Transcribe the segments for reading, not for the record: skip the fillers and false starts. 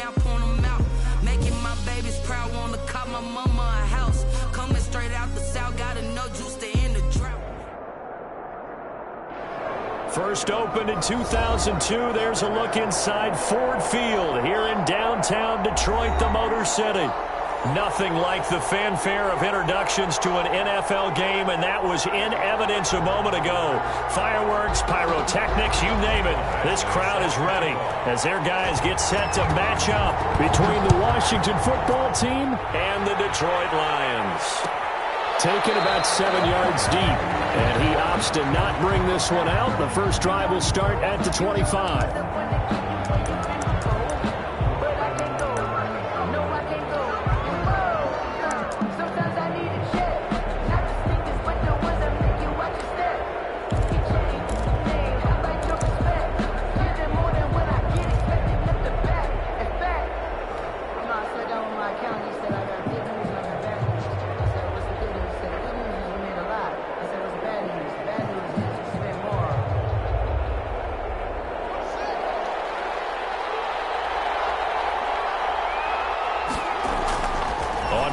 now, point them out. Making my babies proud, wanna call my mama a house. Coming straight out the south, got no juice to end the drought. First opened in 2002. There's a look inside Ford Field here in downtown Detroit, the Motor City. Nothing like the fanfare of introductions to an NFL game, and that was in evidence a moment ago. Fireworks, pyrotechnics, you name it. This crowd is ready as their guys get set to match up between the Washington football team and the Detroit Lions. Taken about 7 yards deep, and he opts to not bring this one out. The first drive will start at the 25.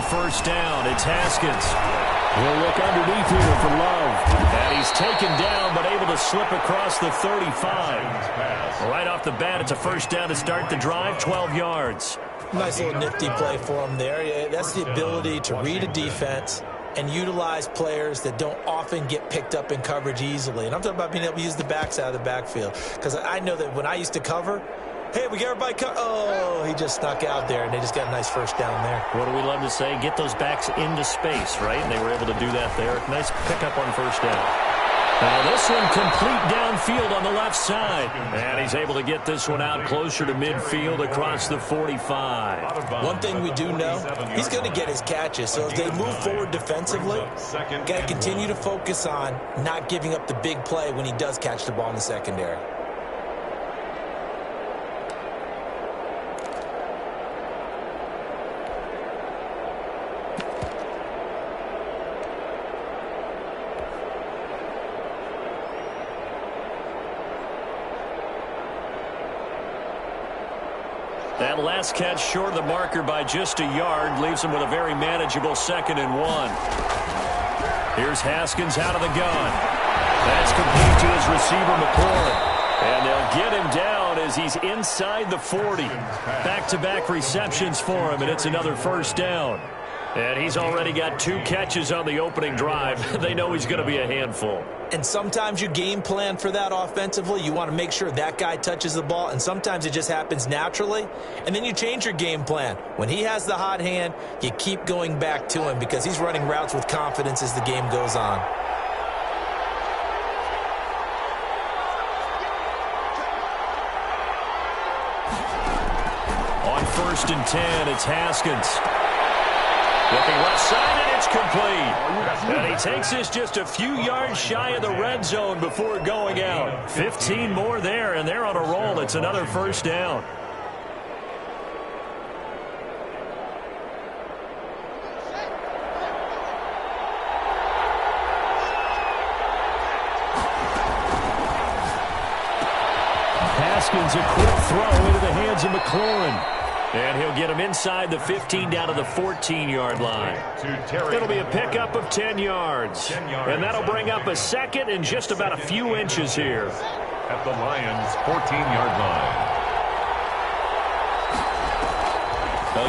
First down, it's Haskins. He'll look underneath here for Love. And he's taken down, but able to slip across the 35. Right off the bat, it's a first down to start the drive, 12 yards. Nice little nifty play for him there. Yeah, that's the ability to read a defense and utilize players that don't often get picked up in coverage easily. And I'm talking about being able to use the backs out of the backfield. Because I know that when I used to cover, hey, we got everybody oh, he just snuck out there, and they just got a nice first down there. What do we love to say? Get those backs into space, right? And they were able to do that there. Nice pickup on first down. Now this one complete downfield on the left side. And he's able to get this one out closer to midfield across the 45. One thing we do know, he's going to get his catches. So as they move forward defensively, got to continue to focus on not giving up the big play when he does catch the ball in the secondary. That last catch short of the marker by just a yard leaves him with a very manageable 2nd and 1. Here's Haskins out of the gun. That's complete to his receiver, McLaurin. And they'll get him down as he's inside the 40. Back-to-back receptions for him, and it's another first down. And he's already got 2 catches on the opening drive. They know he's going to be a handful. And sometimes you game plan for that offensively. You want to make sure that guy touches the ball, and sometimes it just happens naturally. And then you change your game plan. When he has the hot hand, you keep going back to him because he's running routes with confidence as the game goes on. On 1st and 10, it's Haskins. Looking left side, and it's complete. And he takes this just a few yards shy of the red zone before going out. 15 more there, and they're on a roll. It's another first down. Haskins, a quick throw into the hands of McLaurin. And he'll get him inside the 15 down to the 14-yard line. It'll be a pickup of 10 yards. And that'll bring up a 2nd and just about a few inches here. At the Lions' 14-yard line.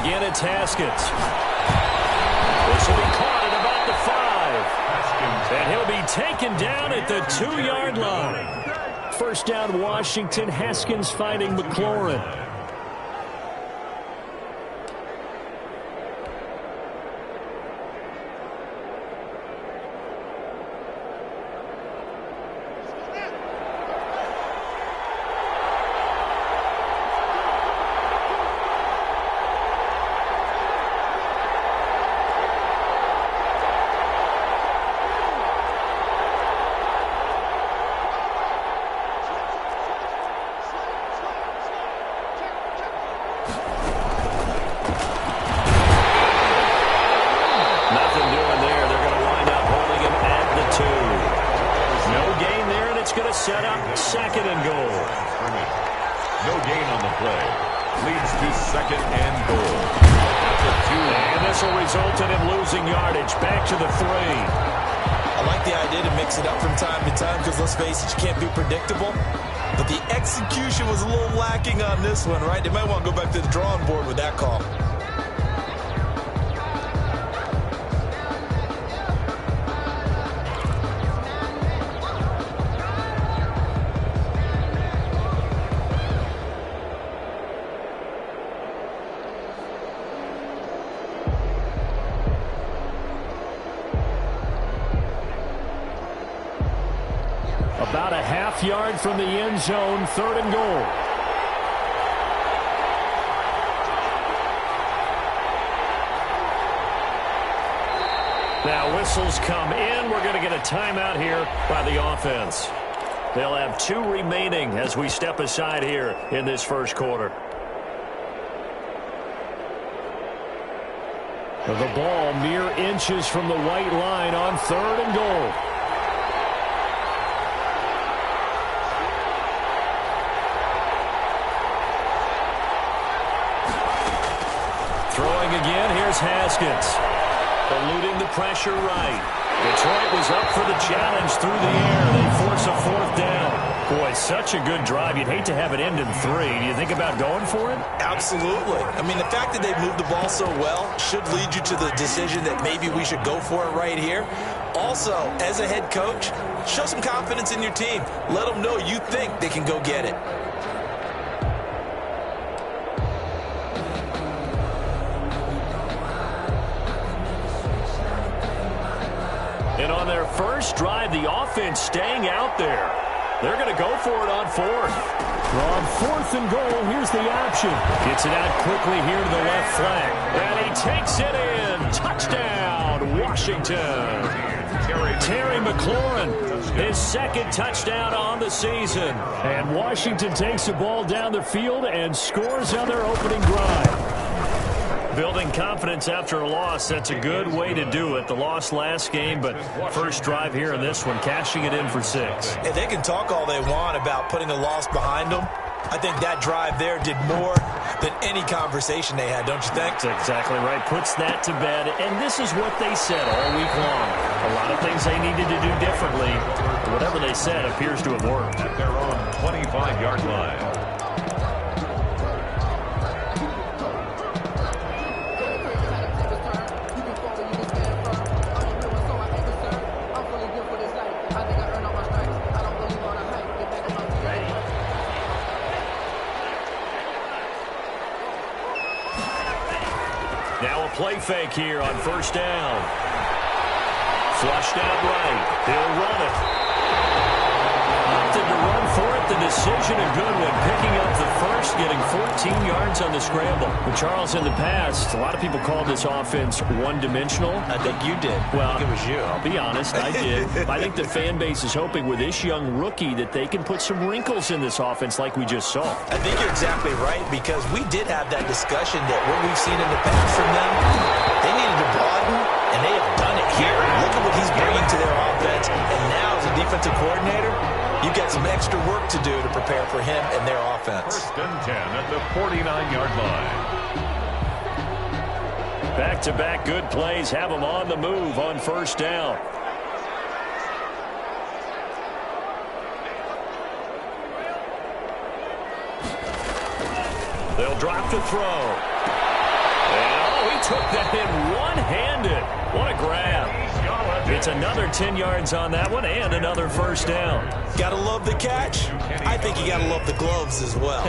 Again, it's Haskins. This will be caught at about the 5. And he'll be taken down at the 2-yard line. First down, Washington. Haskins finding McLaurin. to 2nd and goal. And this will result in him losing yardage. Back to the 3. I like the idea to mix it up from time to time because, let's face it, you can't be predictable. But the execution was a little lacking on this one, right? They might want to go back to the drawing board with that call. About a half yard from the end zone, 3rd and goal. Now whistles come in. We're going to get a timeout here by the offense. They'll have 2 remaining as we step aside here in this first quarter. The ball mere inches from the white line on 3rd and goal. Throwing again, here's Haskins. Eluding the pressure right. Detroit was up for the challenge through the air. They force a 4th down. Boy, such a good drive. You'd hate to have it end in 3. Do you think about going for it? Absolutely. I mean, the fact that they moved the ball so well should lead you to the decision that maybe we should go for it right here. Also, as a head coach, show some confidence in your team. Let them know you think they can go get it. And on their first drive, the offense staying out there. They're going to go for it on 4th. On 4th and goal, here's the option. Gets it out quickly here to the left flank. And he takes it in. Touchdown, Washington. Terry McLaurin, his 2nd touchdown on the season. And Washington takes the ball down the field and scores on their opening drive. Building confidence after a loss, that's a good way to do it. The loss last game, but first drive here in this one, cashing it in for 6. And they can talk all they want about putting a loss behind them. I think that drive there did more than any conversation they had, don't you think? That's exactly right. Puts that to bed, and this is what they said all week long. A lot of things they needed to do differently. Whatever they said appears to have worked. At their own 25-yard line. Now a play fake here on 1st down. Flushed out right. He'll run it. Opted to run for it. The decision a good one. Picking up the first, getting 14 yards on the scramble. But Charles, in the past, a lot of people called this offense one-dimensional. I think you did. Well, I think it was you. I'll be honest, I did. I think the fan base is hoping with this young rookie that they can put some wrinkles in this offense like we just saw. I think you're exactly right, because we did have that discussion that what we've seen in the past from them, they needed to broaden, and they have done it here. Look at what he's bringing to their offense. And now, as a defensive coordinator, you've got some extra work to do to prepare for him and their offense. 1st and 10 at the 49-yard line. Back-to-back good plays have them on the move on 1st down. They'll drop to throw. And, he took that in one-handed. What a grab. It's another 10 yards on that one and another 1st down. Gotta love the catch. I think you gotta love the gloves as well.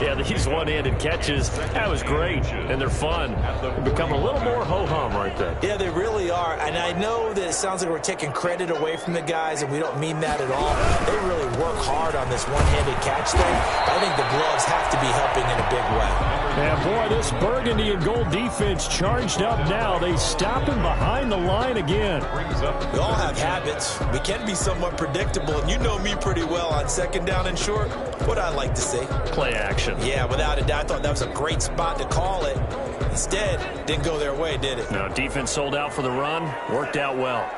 Yeah, these one-handed catches, that was great, and they're fun. They become a little more ho-hum right there. Yeah, they really are, and I know that it sounds like we're taking credit away from the guys, and we don't mean that at all. They really work hard on this one-handed catch thing. I think the gloves have to be helping in a big way. Yeah, boy, this burgundy and gold defense charged up now. They stop him behind the line again. We all have habits. We can be somewhat predictable, and you know me pretty well on 2nd down and short. What I like to see. Play action. Yeah, without a doubt. I thought that was a great spot to call it. Instead, didn't go their way, did it? No, defense sold out for the run. Worked out well.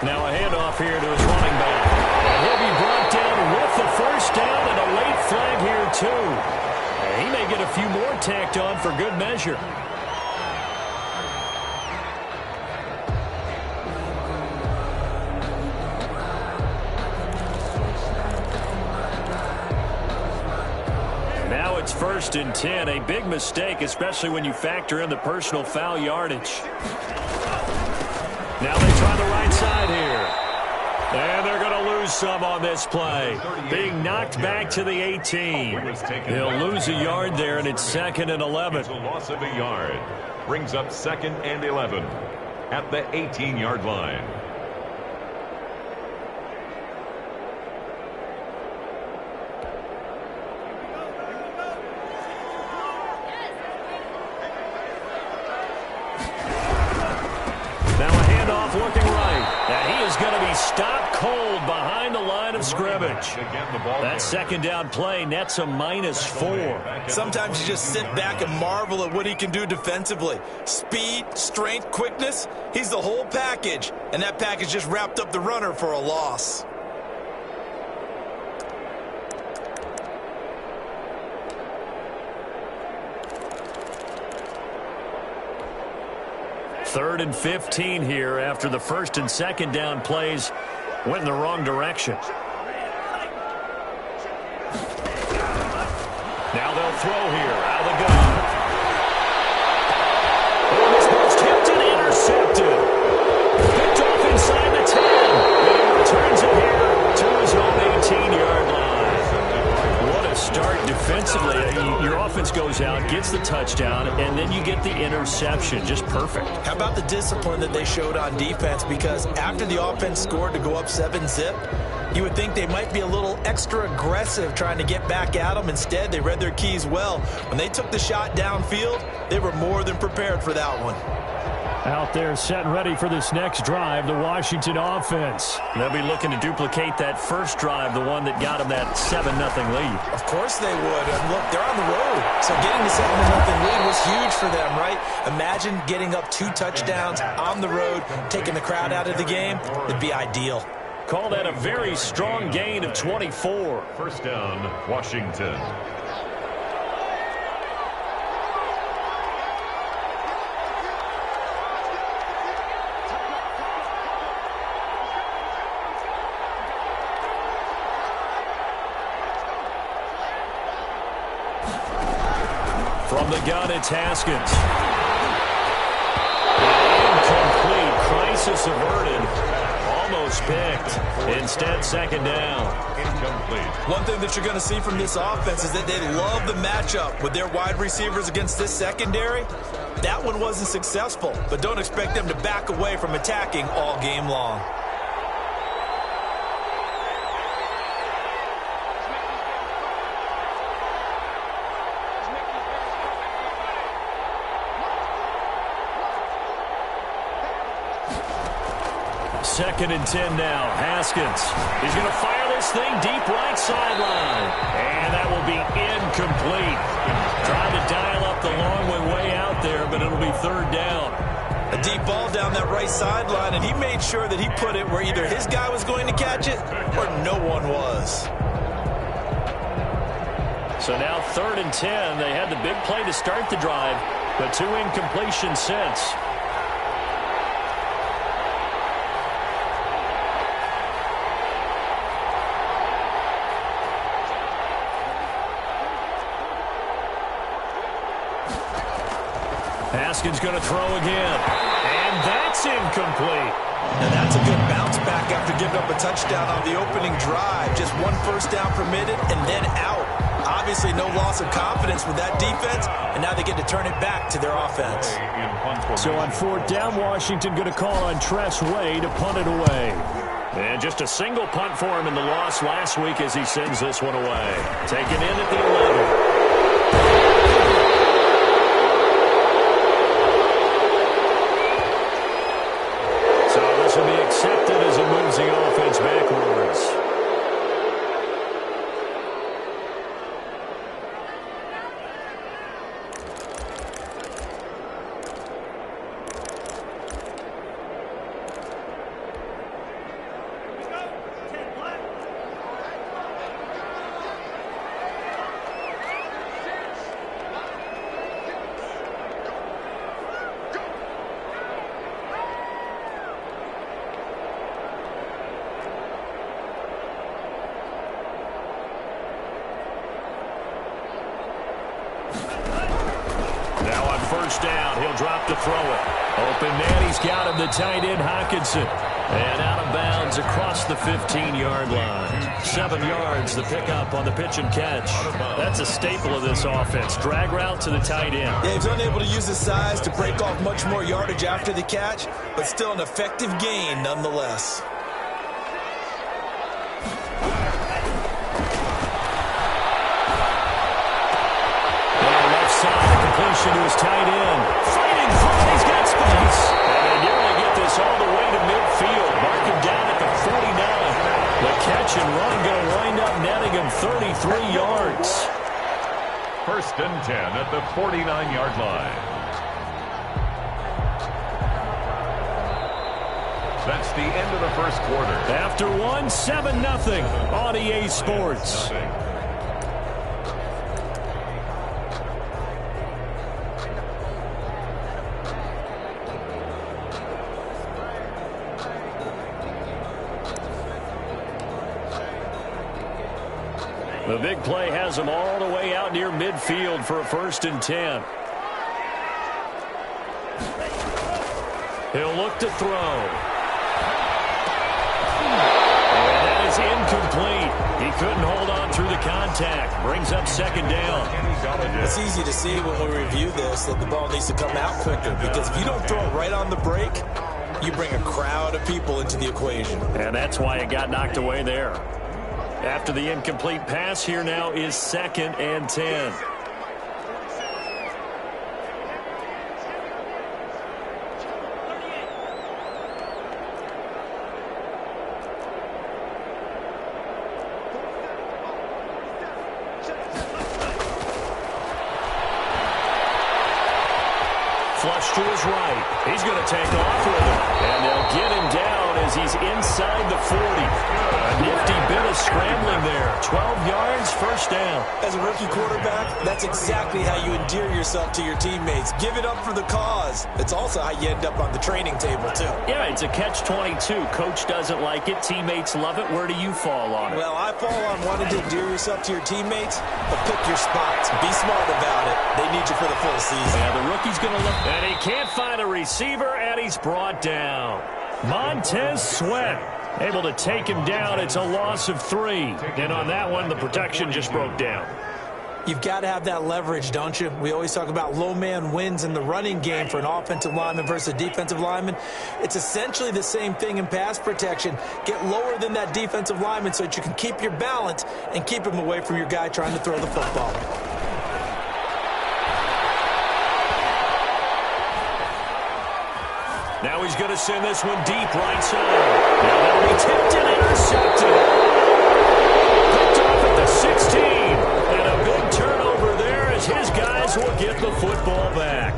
Now a handoff here to his running back. And he'll be brought touchdown with the first down and a late flag here, too. He may get a few more tacked on for good measure. Now it's 1st and 10, a big mistake, especially when you factor in the personal foul yardage. Now they try the right side here. And they're going to lose some on this play. Being knocked back to the 18. They'll lose a yard there, and it's 2nd and 11. It's a loss of a yard. Brings up 2nd and 11 at the 18-yard line. Looking right, and he is going to be stopped cold behind the line of scrimmage. That second down play nets a -4. Sometimes you just sit back and marvel at what he can do defensively. Speed, strength, quickness, he's the whole package. And that package just wrapped up the runner for a loss. Third and 15 here after the 1st and 2nd down plays went in the wrong direction. Now they'll throw here out of the gun. Oh, this ball's tipped and intercepted. Picked off inside the 10. And he returns it here to his own 18-yard line. What a start defensively. Your offense goes out, gets the touchdown, and then you get the interception. Just perfect. How about the discipline that they showed on defense? Because after the offense scored to go up 7-zip, you would think they might be a little extra aggressive trying to get back at them. Instead, they read their keys well. When they took the shot downfield, they were more than prepared for that one. Out there set ready for this next drive, the Washington offense. They'll be looking to duplicate that first drive, the one that got them that 7-0 lead. Of course they would. And look, they're on the road. So getting the 7-0 lead was huge for them, right? Imagine getting up 2 touchdowns on the road, taking the crowd out of the game. It'd be ideal. Call that a very strong gain of 24. First down, Washington. From the gun, it's Haskins. Incomplete. Crisis averted. Almost picked. Instead, 2nd down. Incomplete. One thing that you're going to see from this offense is that they love the matchup with their wide receivers against this secondary. That one wasn't successful, but don't expect them to back away from attacking all game long. Second and 10 now. Haskins. He's going to fire this thing deep right sideline. And that will be incomplete. Trying to dial up the long way out there, but it'll be 3rd down. A deep ball down that right sideline, and he made sure that he put it where either his guy was going to catch it or no one was. So now 3rd and 10. They had the big play to start the drive, but 2 incompletions since. Haskins going to throw again. And that's incomplete. And that's a good bounce back after giving up a touchdown on the opening drive. Just 1 first down permitted and then out. Obviously no loss of confidence with that defense, and now they get to turn it back to their offense. So on 4th down, Washington going to call on Tress Way to punt it away. And just a single punt for him in the loss last week as he sends this one away. Taken in at the 11. To be accepted as it moves the offense backwards. first down. He'll drop to throw it. Open man, he's got him, the tight end, Hockenson. And out of bounds across the 15-yard line. 7 yards, the pickup on the pitch and catch. That's a staple of this offense. Drag route to the tight end. Yeah, he's unable to use his size to break off much more yardage after the catch, but still an effective gain nonetheless. And left side, completion to his tight end. Fighting through it, he's got space. And they nearly get this all the way to midfield. Mark him down at the 49. The catch and run going to wind up netting him 33 yards. First and 10 at the 49-yard line. That's the end of the first quarter. After one, 7-0 on EA Sports. The big play has him all the way out near midfield for a first and 10. He'll look to throw. And that is incomplete. He couldn't hold on through the contact. Brings up second down. It's easy to see when we review this that the ball needs to come out quicker, because if you don't throw it right on the break, you bring a crowd of people into the equation. And that's why it got knocked away there. After the incomplete pass, here now is second and 10. Flush to his right. He's going to take off with it. And they'll get him down as he's inside the 40. A nifty bit of scrambling there. 12 yards, first down. As a rookie quarterback, that's exactly how you endear yourself to your teammates. Give it up for the cause. It's also how you end up on the training table, too. Yeah, it's a catch-22. Coach doesn't like it. Teammates love it. Where do you fall on it? Well, I fall on wanting to endear yourself to your teammates, but pick your spots. Be smart about it. They need you for the full season. Yeah, the rookie's going to look. And he can't find a receiver, and he's brought down. Montez Sweat able to take him down. It's a loss of 3. And on that one, the protection just broke down. You've got to have that leverage, don't you? We always talk about low man wins in the running game for an offensive lineman versus a defensive lineman. It's essentially the same thing in pass protection. Get lower than that defensive lineman so that you can keep your balance and keep him away from your guy trying to throw the football. Now he's going to send this one deep right side. Now that'll be tipped and intercepted. Picked off at the 16. And a big turnover there as his guys will get the football back.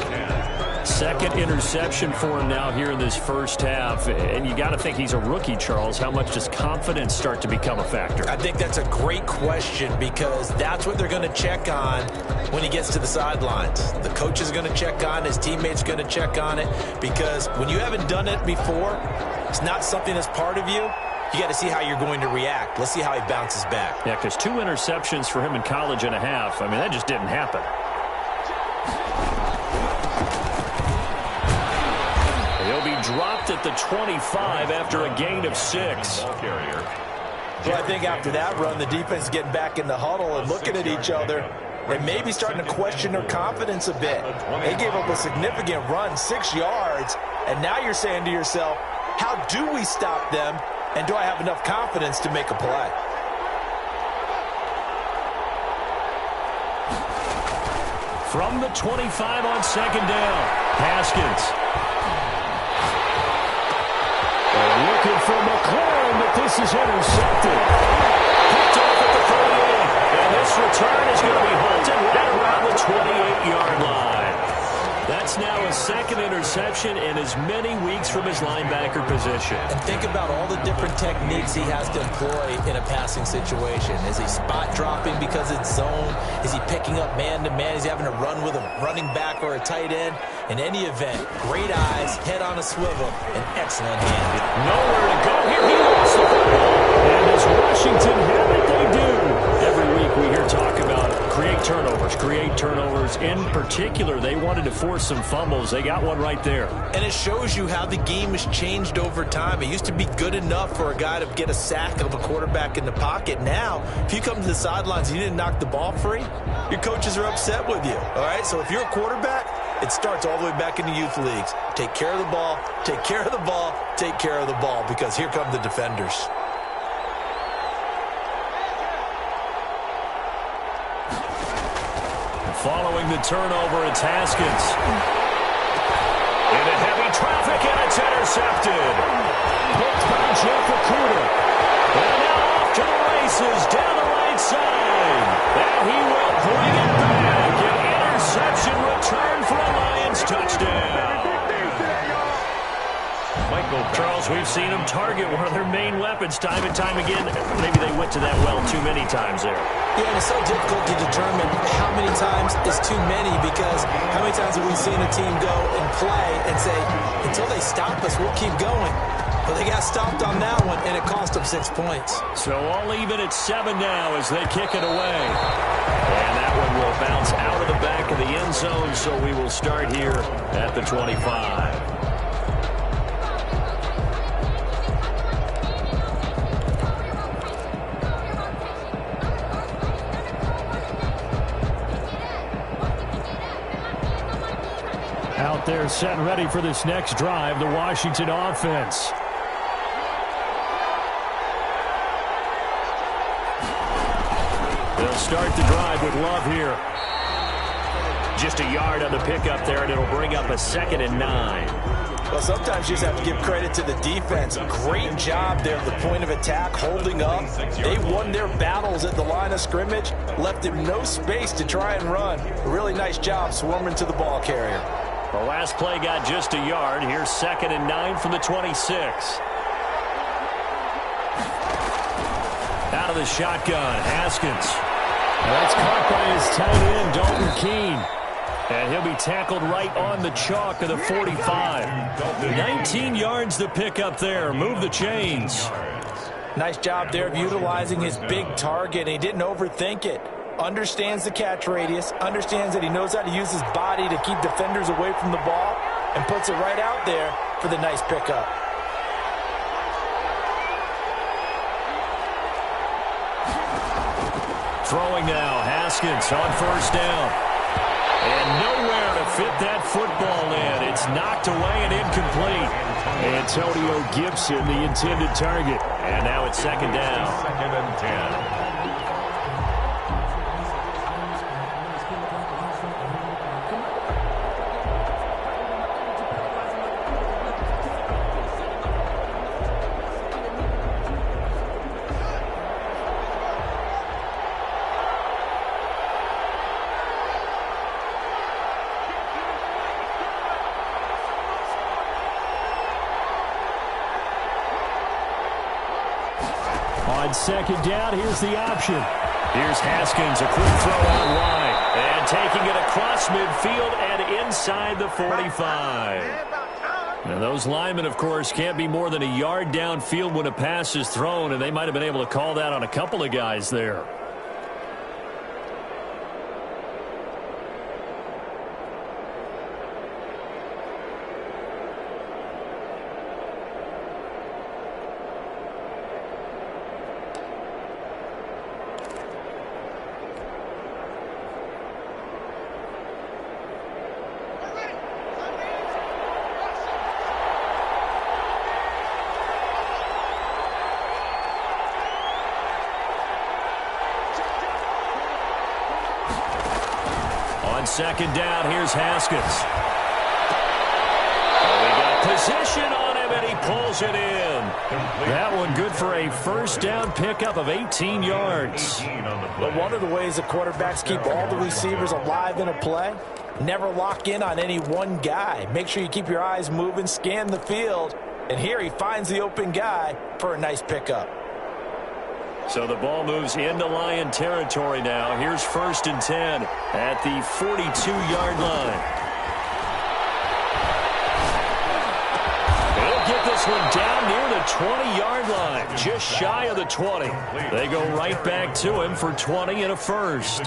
Second interception for him now here in this first half. And you got to think he's a rookie, Charles. How much does confidence start to become a factor? I think that's a great question, because that's what they're going to check on when he gets to the sidelines. The coach is going to check on it. His teammates are going to check on it, because when you haven't done it before, it's not something that's part of you. You got to see how you're going to react. Let's see how he bounces back. Yeah, because 2 interceptions for him in college and a half. I mean, that just didn't happen. He'll be dropped at the 25 after a gain of 6. Well, I think after that run, the defense is getting back in the huddle and looking at each other and maybe starting to question their confidence a bit. They gave up a significant run, 6 yards, and now you're saying to yourself, how do we stop them, and do I have enough confidence to make a play? From the 25 on second down, Haskins. Looking for McLaurin, but this is intercepted. Picked off at the 38. And this return is going to be halted right around the 28-yard line. That's now a second interception in as many weeks from his linebacker position. And think about all the different techniques he has to employ in a passing situation. Is he spot dropping because it's zone? Is he picking up man-to-man? Is he having to run with a running back or a tight end? In any event, great eyes, head on a swivel, and excellent hand. Nowhere to go here. He lost the football. And does Washington have it? They do. Every week we hear talk about create turnovers, create turnovers. In particular, they wanted to force some fumbles. They got one right there. And it shows you how the game has changed over time. It used to be good enough for a guy to get a sack of a quarterback in the pocket. Now, if you come to the sidelines and you didn't knock the ball free, your coaches are upset with you. All right? So if you're a quarterback, it starts all the way back in the youth leagues. Take care of the ball, take care of the ball, take care of the ball, because here come the defenders. Following the turnover, it's Haskins. Into heavy traffic, and it's intercepted. Picked by Jeff Okuda. And now off to the races down the right side. And he will bring it back. An interception return for a Lions touchdown. Charles, we've seen them target one of their main weapons time and time again. Maybe they went to that well too many times there. Yeah, and it's so difficult to determine how many times is too many, because how many times have we seen a team go and play and say, until they stop us, we'll keep going. But they got stopped on that one, and it cost them 6 points. So all even at 7 now as they kick it away. And that one will bounce out of the back of the end zone, so we will start here at the 25. Out there set and ready for this next drive, the Washington offense. They'll start the drive with Love here. Just a yard on the pickup there, and it'll bring up a 2nd and 9. Well, sometimes you just have to give credit to the defense. Great job there at the point of attack, holding up. They won their battles at the line of scrimmage, left him no space to try and run. A really nice job swarming to the ball carrier. The last play got just a yard. Here's 2nd and 9 from the 26. Out of the shotgun, Haskins. That's caught by his tight end, Dalton Keene. And he'll be tackled right on the chalk of the 45. 19 yards to pick up there. Move the chains. Nice job there of utilizing his big target. He didn't overthink it. Understands the catch radius, understands that he knows how to use his body to keep defenders away from the ball, and puts it right out there for the nice pickup. Throwing now, Haskins on 1st down. And nowhere to fit that football in. It's knocked away and incomplete. Antonio Gibson, the intended target. And now it's 2nd down. 2nd and 10. On 2nd down, here's the option. Here's Haskins, a quick throw on wide. And taking it across midfield and inside the 45. Now those linemen, of course, can't be more than a yard downfield when a pass is thrown, and they might have been able to call that on a couple of guys there. On 2nd down, here's Haskins. We got position on him, and he pulls it in. That one good for a 1st down pickup of 18 yards. But one of the ways the quarterbacks keep all the receivers alive in a play, never lock in on any one guy. Make sure you keep your eyes moving, scan the field, and here he finds the open guy for a nice pickup. So the ball moves into Lion territory now. Here's 1st and 10 at the 42-yard line. He'll get this one down near the 20-yard line, just shy of the 20. They go right back to him for 20 and a first.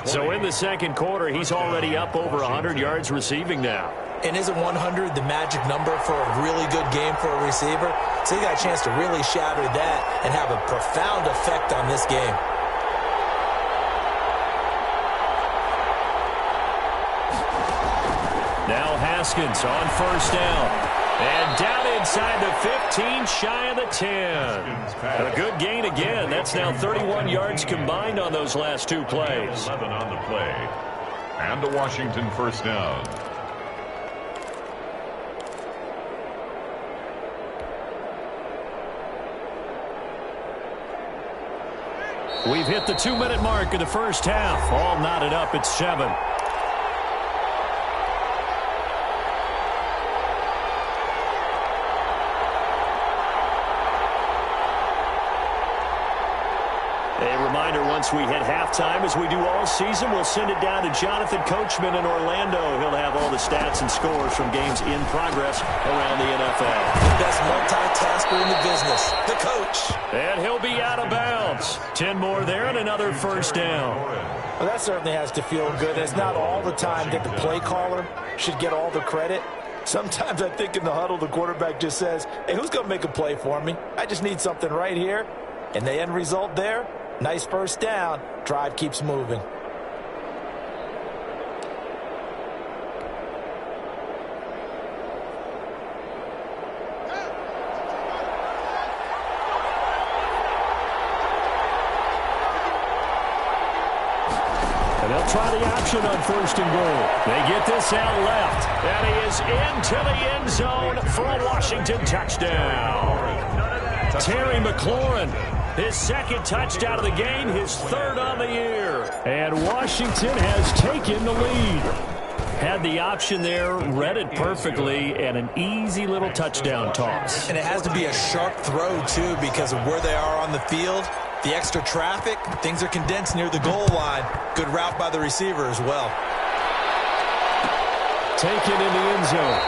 So in the second quarter, he's already up over 100 yards receiving now. And isn't 100 the magic number for a really good game for a receiver? So he got a chance to really shatter that and have a profound effect on this game. Now Haskins on first down. And down inside the 15, shy of the 10. A good gain again. That's now 31 yards combined on those last two plays. 11 on the play. And a Washington first down. We've hit the 2-minute mark of the first half. All knotted up at 7. Once we hit halftime, as we do all season, we'll send it down to Jonathan Coachman in Orlando. He'll have all the stats and scores from games in progress around the NFL. The best multitasker in the business, the coach. And he'll be out of bounds. 10 more there and another first down. Well, that certainly has to feel good. It's not all the time that the play caller should get all the credit. Sometimes I think in the huddle, the quarterback just says, hey, who's going to make a play for me? I just need something right here. And the end result there, nice first down. Drive keeps moving. And they'll try the option on first and goal. They get this out left. And he is into the end zone for a Washington touchdown. Terry McLaurin, his second touchdown of the game, his third on the year. And Washington has taken the lead. Had the option there, read it perfectly, and an easy little touchdown toss. And it has to be a sharp throw, too, because of where they are on the field. The extra traffic, things are condensed near the goal line. Good route by the receiver as well. Taken in the end zone.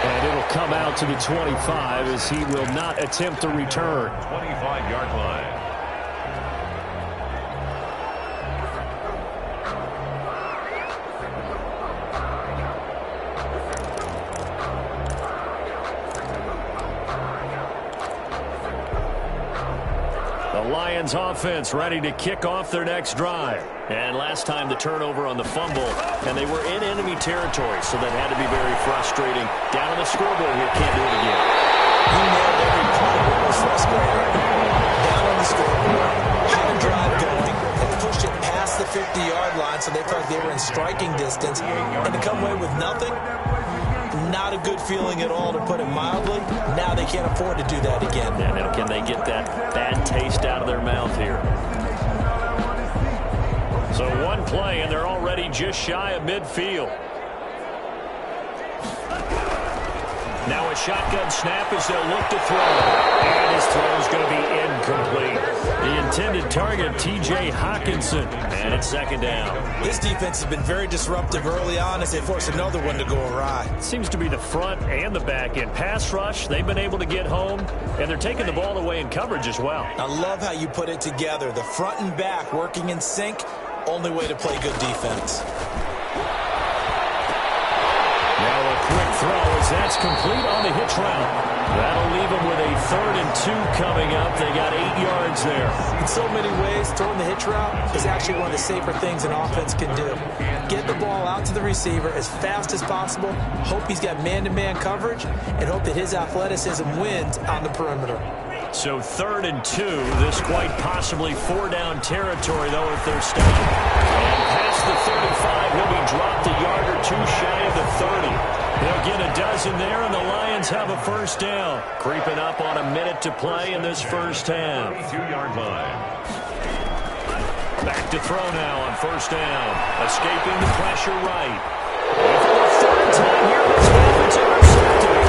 And it'll come out to the 25 as he will not attempt to return. 25-yard line. The Lions offense ready to kick off their next drive. And last time the turnover on the fumble, and they were in enemy territory, so that had to be very frustrating. Down on the scoreboard here, can't do it again. He nailed every part of what was frustrating. Down on the scoreboard, had a drive going, and pushed it past the 50-yard line, so they felt they were in striking distance. And to come away with nothing, not a good feeling at all, to put it mildly. Now they can't afford to do that again. Yeah, now can they get that bad taste out of their mouth here? So one play, and they're already just shy of midfield. Now a shotgun snap as they'll look to throw. And his throw is going to be incomplete. The intended target, T.J. Hawkinson. And it's second down. This defense has been very disruptive early on as they force another one to go awry. It seems to be the front and the back end. Pass rush, they've been able to get home, and they're taking the ball away in coverage as well. I love how you put it together. The front and back working in sync. Only way to play good defense. Now a quick throw as that's complete on the hitch route. That'll leave them with a 3rd and 2 coming up. They got 8 yards there. In so many ways, throwing the hitch route is actually one of the safer things an offense can do. Get the ball out to the receiver as fast as possible, hope he's got man-to-man coverage, and hope that his athleticism wins on the perimeter. So 3rd and 2, this quite possibly 4-down territory, though, if they're stopped. And past the 35, he'll be dropped a yard or two shy of the 30. They'll get a dozen there, and the Lions have a first down. Creeping up on a minute to play in this first half. 32-yard line. Back to throw now on first down. Escaping the pressure right. For the 3rd time here, this offense intercepted.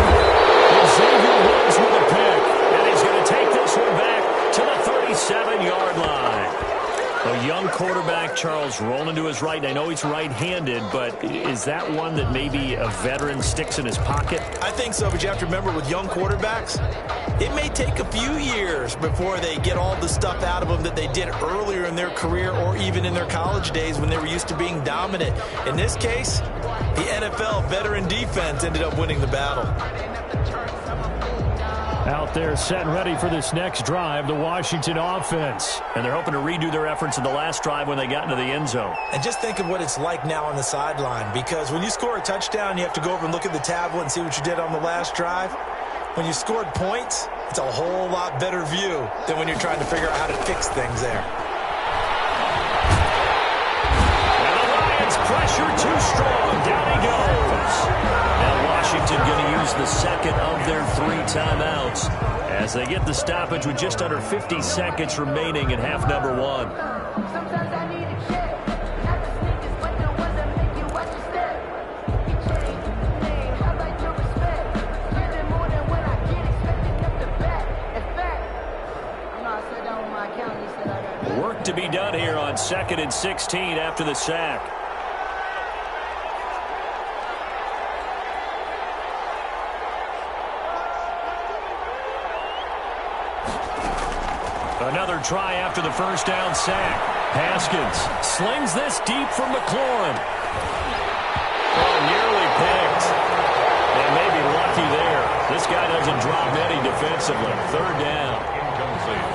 Xavier Woods with a pick. And he's going to take this one back to the 37-yard line. A young quarterback, Charles, rolling to his right. And I know he's right-handed, but is that one that maybe a veteran sticks in his pocket? I think so, but you have to remember with young quarterbacks, it may take a few years before they get all the stuff out of them that they did earlier in their career or even in their college days when they were used to being dominant. In this case, the NFL veteran defense ended up winning the battle. Out there set and ready for this next drive, the Washington offense. And they're hoping to redo their efforts in the last drive when they got into the end zone. And just think of what it's like now on the sideline, because when you score a touchdown, you have to go over and look at the tablet and see what you did on the last drive. When you scored points, it's a whole lot better view than when you're trying to figure out how to fix things there. And the Lions pressure too strong. Down he goes. Now Washington going to use the second of their 3 timeouts as they get the stoppage with just under 50 seconds remaining in half number 1. Work to be done here on 2nd and 16 after the sack. Another try after the first down sack. Haskins slings this deep from McLaurin. Oh, nearly picked. And maybe lucky there. This guy doesn't drop many defensively. 3rd down.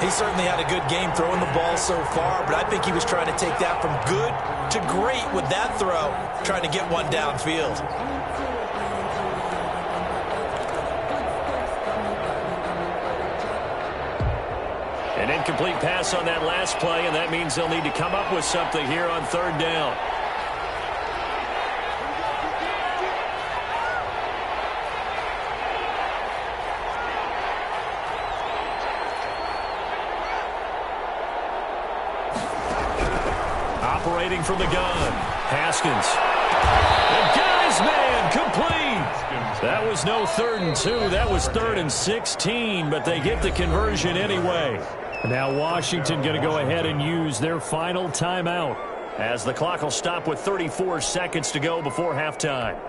He certainly had a good game throwing the ball so far, but I think he was trying to take that from good to great with that throw, trying to get one downfield. An incomplete pass on that last play, and that means they'll need to come up with something here on 3rd down. Operating from the gun, Haskins. The guy's man, complete. That was no 3rd and 2. That was 3rd and 16, but they get the conversion anyway. Now Washington going to go ahead and use their final timeout as the clock will stop with 34 seconds to go before halftime.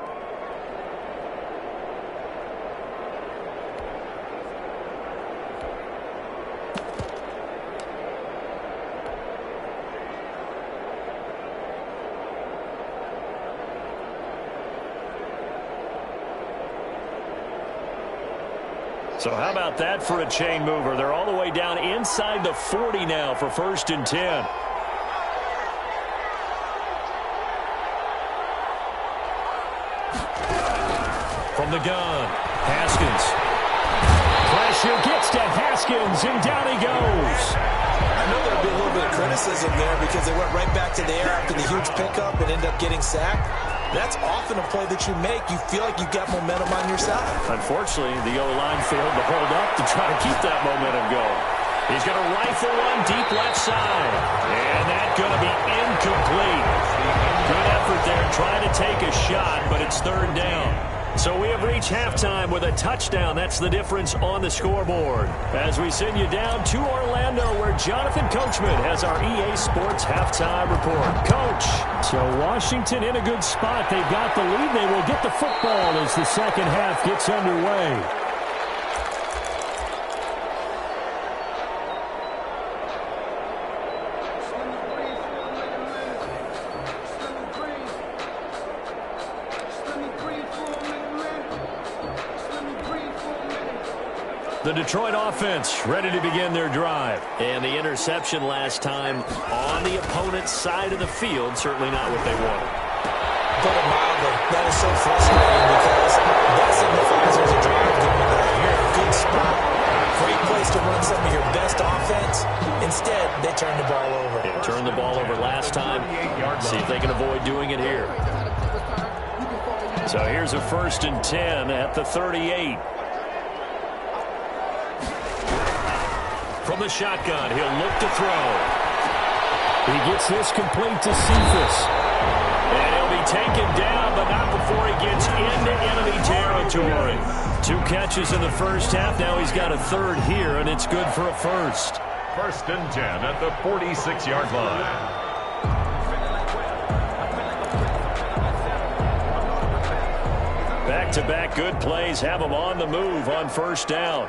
So how about that for a chain mover? They're all the way down inside the 40 now for 1st and 10. From the gun, Haskins. Pressure gets to Haskins, and down he goes. I know there'll be a little bit of criticism there because they went right back to the air after the huge pickup and ended up getting sacked. That's often a play that you make. You feel like you've got momentum on your side. Unfortunately, the O-line failed to hold up to try to keep that momentum going. He's going to rifle one deep left side. And that's going to be incomplete. Good effort there trying to take a shot, but it's 3rd down. So we have reached halftime with a touchdown. That's the difference on the scoreboard. As we send you down to Orlando, where Jonathan Coachman has our EA Sports halftime report. Coach. So Washington in a good spot. They've got the lead. They will get the football as the second half gets underway. The Detroit offense ready to begin their drive. And the interception last time on the opponent's side of the field, certainly not what they wanted. Put it mildly, that is so frustrating because that signifies there's a drive going on. You're in a good spot. Great place to run some of your best offense. Instead, they turn the ball over. They turned the ball over last time. See if they can avoid doing it here. So here's a 1st and 10 at the 38. From the shotgun, he'll look to throw. He gets this complete to Cephas. And he'll be taken down, but not before he gets into enemy territory. 2 catches in the first half. Now he's got a 3rd here, and it's good for a 1st. First and 10 at the 46-yard line. Back-to-back good plays have them on the move on first down.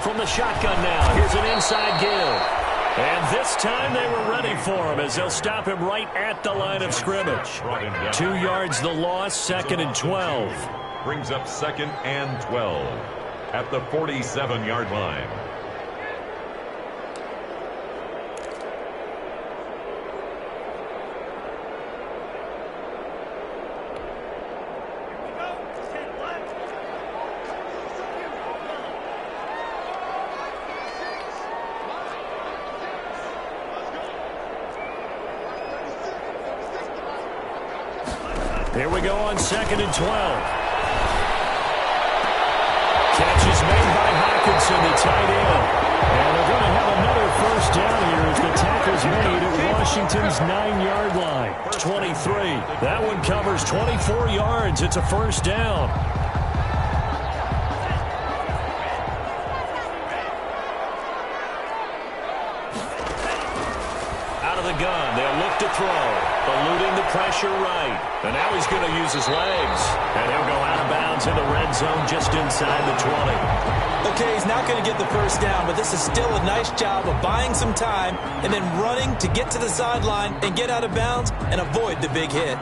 From the shotgun now, here's an inside give. And this time they were ready for him as they'll stop him right at the line of scrimmage. 2 yards the loss, second and 12. Brings up second and 12 at the 47-yard line. Here we go on second and 12. Catch is made by Hawkinson, the tight end. And they're going to have another first down here as the tackle's made at Washington's 9-yard line. 23. That one covers 24 yards. It's a first down. Out of the gun, they'll look to throw. Eluding the pressure right. And now he's going to use his legs. And he'll go out of bounds in the red zone just inside the 20. Okay, he's not going to get the first down, but this is still a nice job of buying some time and then running to get to the sideline and get out of bounds and avoid the big hit.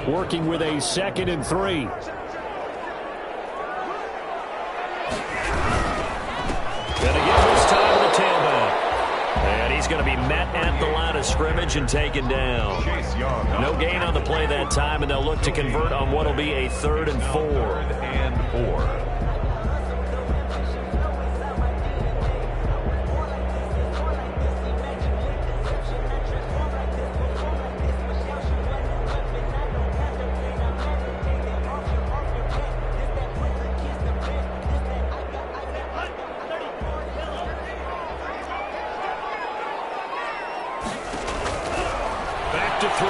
Working with a second and 3. He's going to be met at the line of scrimmage and taken down. No gain on the play that time, and they'll look to convert on what will be a 3rd and 4. 3rd and 4. To throw.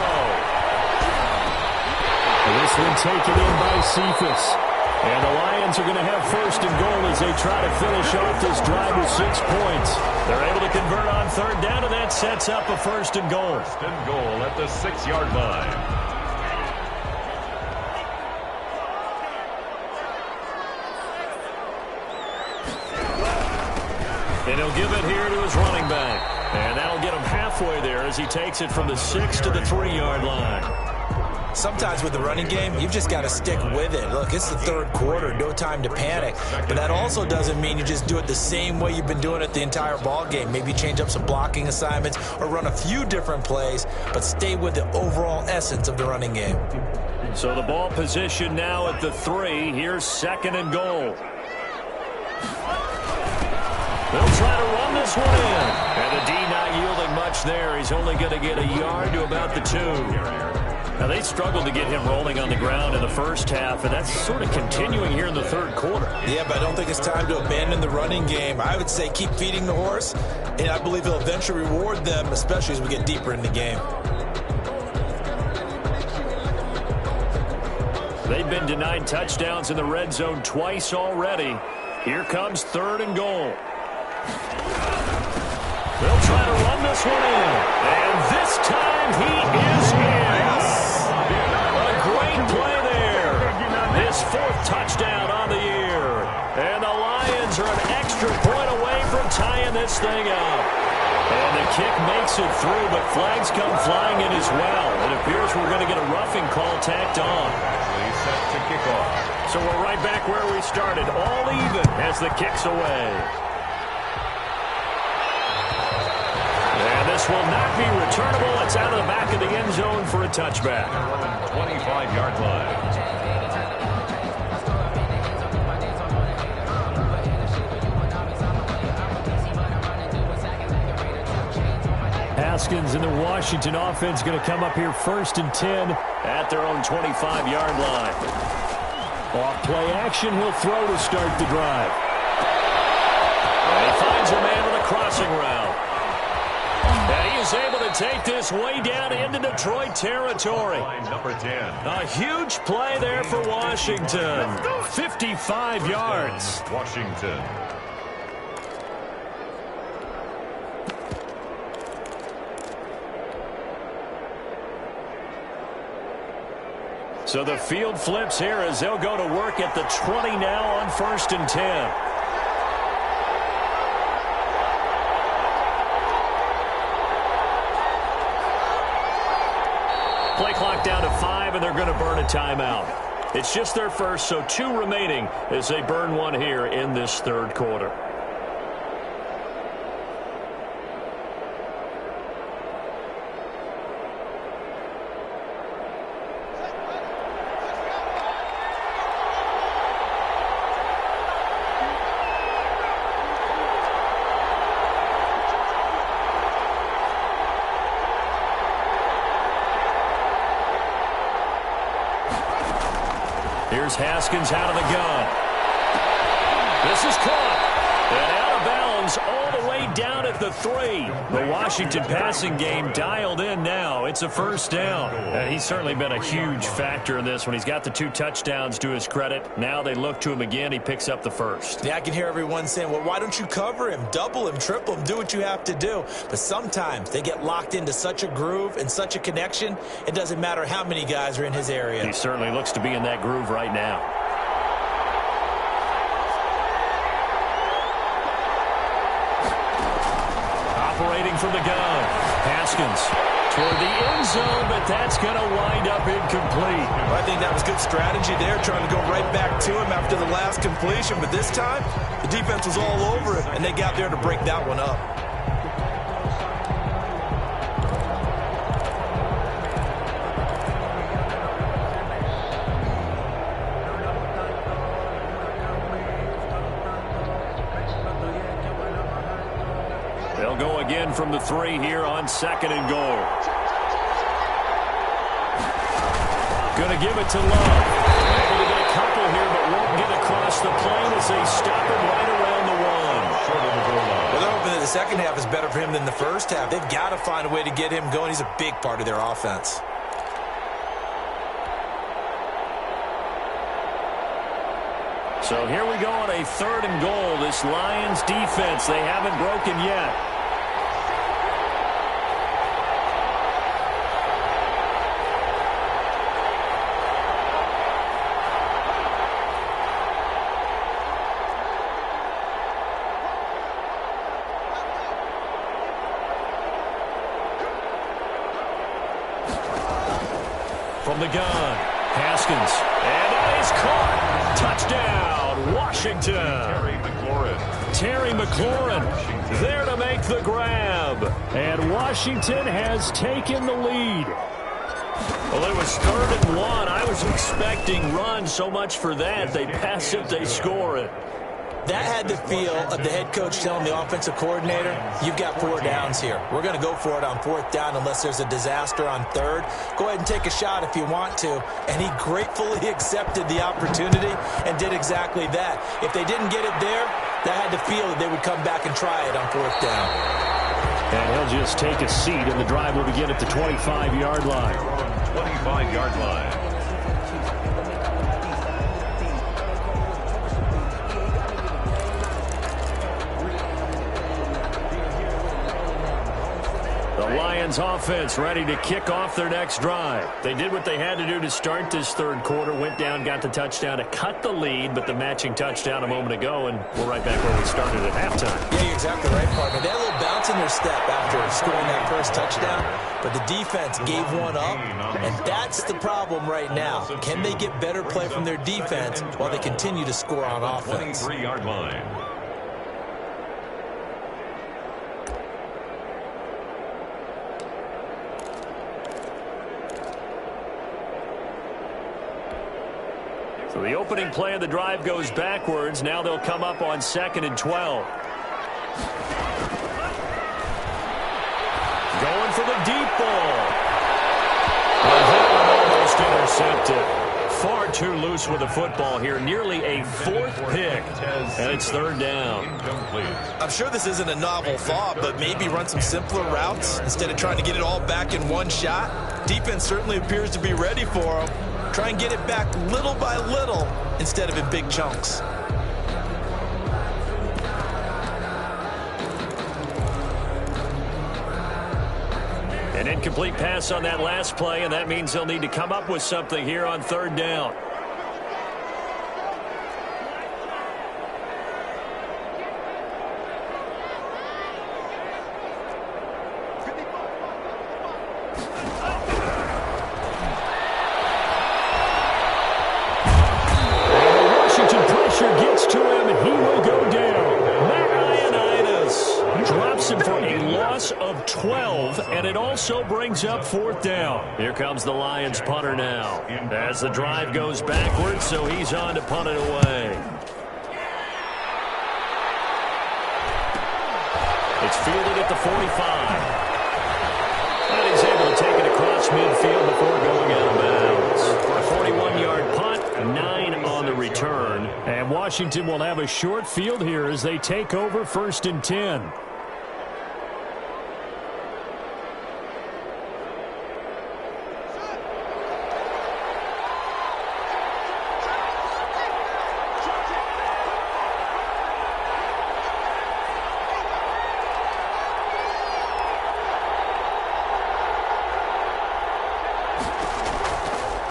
This one taken in by Cephas. And the Lions are going to have first and goal as they try to finish off this drive with 6 points. They're able to convert on third down, and that sets up a first and goal. First and goal at the 6-yard line. And he'll give it here to his running back. And that'll get him halfway there as he takes it from the 6 to the 3-yard line. Sometimes with the running game, you've just got to stick with it. Look, it's the third quarter, no time to panic. But that also doesn't mean you just do it the same way you've been doing it the entire ball game. Maybe change up some blocking assignments or run a few different plays, but stay with the overall essence of the running game. So the ball position now at the 3. Here's second and goal. They'll try to run this one in. And the D not yielding much there. He's only going to get a yard to about the 2. Now, they struggled to get him rolling on the ground in the first half, and that's sort of continuing here in the third quarter. Yeah, but I don't think it's time to abandon the running game. I would say keep feeding the horse, and I believe he'll eventually reward them, especially as we get deeper in the game. They've been denied touchdowns in the red zone twice already. Here comes third and goal. They'll try to run this one in. And this time he is in. A great play there. His 4th touchdown on the year. And the Lions are an extra point away from tying this thing up. And the kick makes it through, but flags come flying in as well. It appears we're going to get a roughing call tacked on. Set to kick off. So we're right back where we started, all even as the kick's away. And this will not be returnable. It's out of the back of the end zone for a touchback. 25-yard line. Haskins and the Washington offense going to come up here first and 10 at their own 25-yard line. Off play action, he'll throw to start the drive. And he finds a man with a crossing route. And he is is able to take this way down into Detroit territory. Number 10. A huge play there for Washington. 55 yards. Washington. So the field flips here as they'll go to work at the 20 now on 1st and 10. Play clock down to 5, and they're going to burn a timeout. It's just their first, so 2 remaining as they burn one here in this third quarter. Here's Haskins out of the gun. This is caught. And out of bounds all the way down at the 3. The Washington passing game dialed in now. It's a first down. And he's certainly been a huge factor in this when he's got the 2 touchdowns to his credit. Now they look to him again. He picks up the first. Yeah, I can hear everyone saying, well, why don't you cover him? Double him, triple him, do what you have to do. But sometimes they get locked into such a groove and such a connection, it doesn't matter how many guys are in his area. He certainly looks to be in that groove right now. Operating from the gun. Haskins toward the end zone, but that's going to wind up incomplete. I think that was good strategy there, trying to go right back to him after the last completion. But this time, the defense was all over him, and they got there to break that one up. They'll go again from the 3 here on 2nd and goal. Going to give it to Love. Able to get a couple here, but won't get across the plane as they stop him right around the 1. Well, they're hoping that the second half is better for him than the first half. They've got to find a way to get him going. He's a big part of their offense. So here we go on a 3rd and goal. This Lions defense, they haven't broken yet. From the gun, Haskins, and that is caught. Touchdown, Washington. Terry McLaurin there to make the grab. And Washington has taken the lead. Well, it was 3rd and 1. I was expecting run, so much for that. They pass it, they score it. That had the feel of the head coach telling the offensive coordinator, you've got 4 downs here. We're going to go for it on 4th down unless there's a disaster on 3rd. Go ahead and take a shot if you want to. And he gratefully accepted the opportunity and did exactly that. If they didn't get it there, that had the feel that they would come back and try it on 4th down. And he'll just take a seat, and the drive will begin at the 25-yard line. 25-yard line. Lions offense ready to kick off their next drive. They did what they had to do to start this 3rd quarter, went down, got the touchdown to cut the lead, but the matching touchdown a moment ago, and we're right back where we started at halftime. Yeah, you're exactly right, partner. They had a little bounce in their step after scoring that first touchdown, but the defense gave one up, and that's the problem right now. Can they get better play from their defense while they continue to score on offense? 23-yard line. So the opening play of the drive goes backwards. Now they'll come up on 2nd and 12. Going for the deep ball. And that one almost intercepted. far too loose with the football here. Nearly a fourth pick, and it's third down. I'm sure this isn't a novel thought, but maybe run some simpler routes instead of trying to get it all back in one shot. Defense certainly appears to be ready for him. Try and get it back little by little instead of in big chunks. An incomplete pass on that last play, and that means they'll need to come up with something here on third down. Washington pressure gets to him, and he will go down. Drops him for a loss of 12, and it also brings up fourth down. Here comes the Lions punter now as the drive goes backwards, so he's on to punt it away. It's fielded at the 45. And he's able to take it across midfield before going out of bounds. A 41-yard punt, 9 on the return. And Washington will have a short field here as they take over 1st and 10.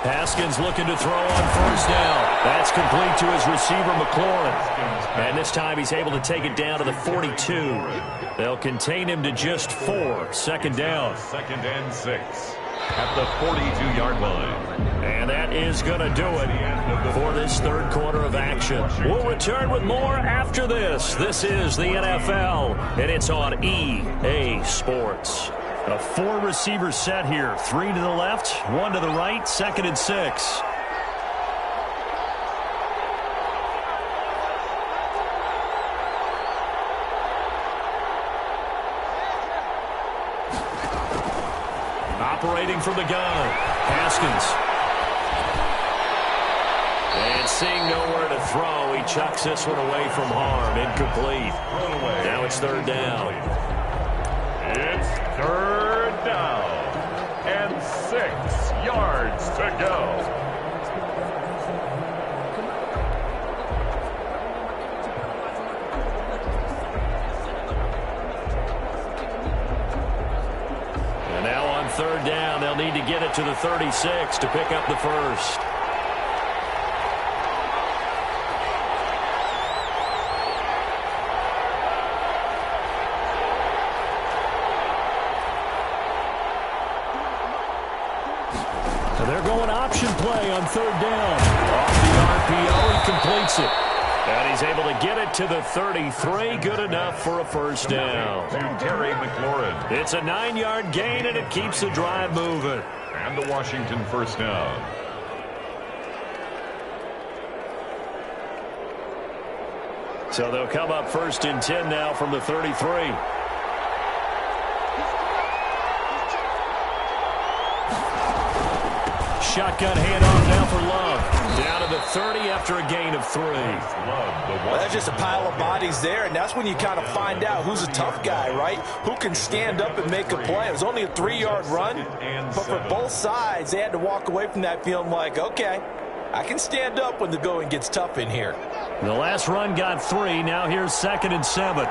Haskins looking to throw on first down. That's complete to his receiver, McLaurin. And this time he's able to take it down to the 42. They'll contain him to just 4. Second down. 2nd and 6 at the 42-yard line. And that is going to do it for this third quarter of action. We'll return with more after this. This is the NFL, and it's on EA Sports. A 4-receiver set here. 3 to the left, 1 to the right, 2nd and 6. Operating from the gun, Haskins. And seeing nowhere to throw, he chucks this one away from harm. Incomplete. Now it's third down. It's third down and 6 yards to go. And now on third down, they'll need to get it to the 36 to pick up the first. They're going option play on third down. Off the RPO, he completes it. And he's able to get it to the 33. Good enough for a first down. To Terry McLaurin. It's a 9-yard gain, and it keeps the drive moving. And the Washington first down. So they'll come up 1st and 10 now from the 33. Shotgun handoff now for Love. Down to the 30 after a gain of 3. Well, that's just a pile of bodies there, and that's when you kind of find out who's a tough guy, right? Who can stand up and make a play. It was only a 3-yard run, but for both sides, they had to walk away from that feeling like, okay, I can stand up when the going gets tough in here. The last run got 3. Now here's 2nd and 7.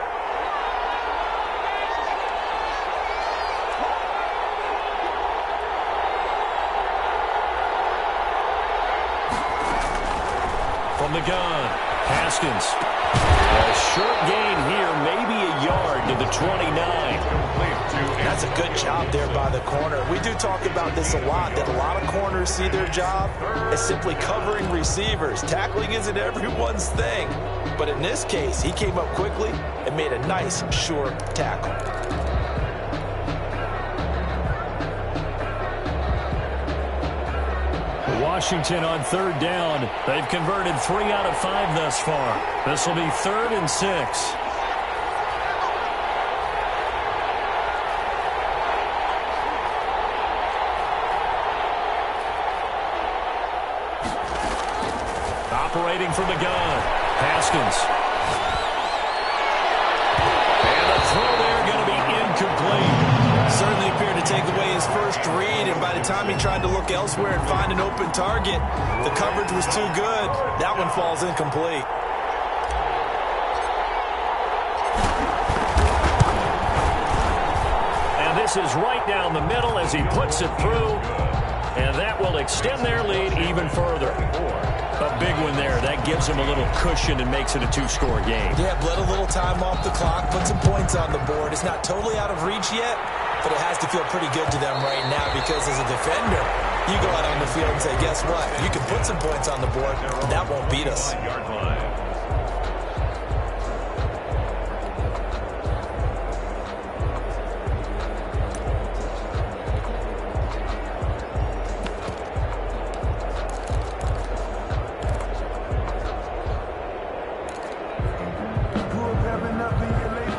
From the gun, Haskins. A short gain here, maybe a yard to the 29. That's a good job there by the corner. We do talk about this a lot, that a lot of corners see their job as simply covering receivers. Tackling isn't everyone's thing. But in this case, he came up quickly and made a nice, short tackle. Washington on third down. They've converted 3 out of 5 thus far. This will be 3rd and 6. waiting from the gun. Haskins. And the throw there going to be incomplete. Certainly appeared to take away his first read, and by the time he tried to look elsewhere and find an open target, the coverage was too good. That one falls incomplete. And this is right down the middle as he puts it through, and that will extend their lead even further. A big one there. That gives them a little cushion and makes it a two-score game. Yeah, bled a little time off the clock, put some points on the board. It's not totally out of reach yet, but it has to feel pretty good to them right now because as a defender, you go out on the field and say, guess what? You can put some points on the board, and that won't beat us.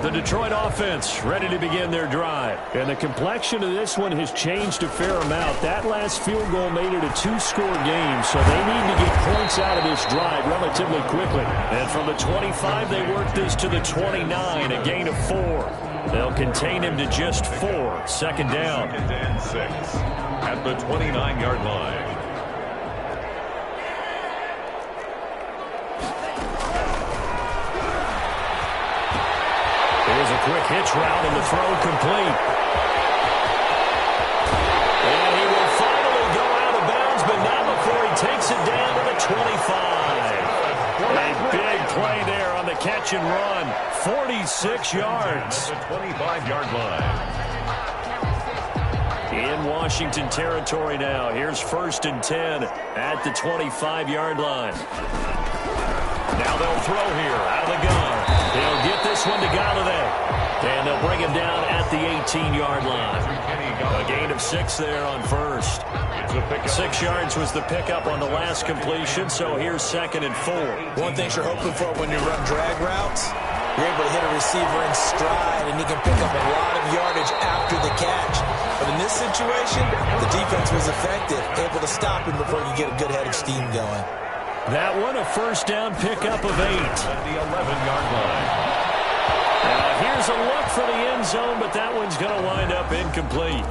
The Detroit offense ready to begin their drive. And the complexion of this one has changed a fair amount. That last field goal made it a two-score game, so they need to get points out of this drive relatively quickly. And from the 25, they work this to the 29, a gain of 4. They'll contain him to just 4. Second down. Second and 6 at the 29-yard line. Here's a quick hitch route and the throw complete. And he will finally go out of bounds, but not before he takes it down to the 25. A big play there on the catch and run. 46 yards. The 25-yard line. In Washington territory now. Here's 1st and 10 at the 25-yard line. Now they'll throw here out of the gun. They'll get this one to Galladay. And they'll bring him down at the 18-yard line. A gain of 6 there on first. 6 yards was the pickup on the last completion, so here's 2nd and 4. One thing you're hoping for when you run drag routes, you're able to hit a receiver in stride, and he can pick up a lot of yardage after the catch. But in this situation, the defense was effective, able to stop him before you get a good head of steam going. That one, a first down pickup of 8. At the 11-yard line. Here's a look for the end zone, but that one's going to wind up incomplete.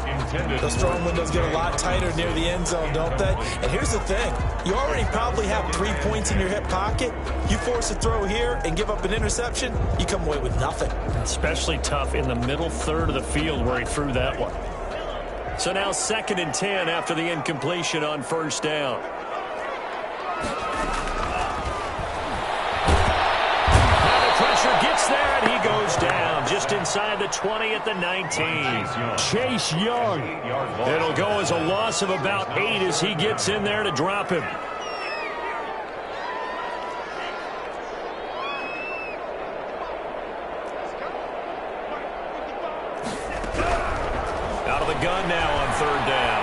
Those throwing windows get a lot tighter near the end zone, don't they? And here's the thing. You already probably have 3 points in your hip pocket. You force a throw here and give up an interception, you come away with nothing. Especially tough in the middle third of the field where he threw that one. So now 2nd and 10 after the incompletion on first down. Gets there and he goes down just inside the 20 at the 19. Chase Young. It'll go as a loss of about 8 as he gets in there to drop him. Out of the gun now on 3rd down.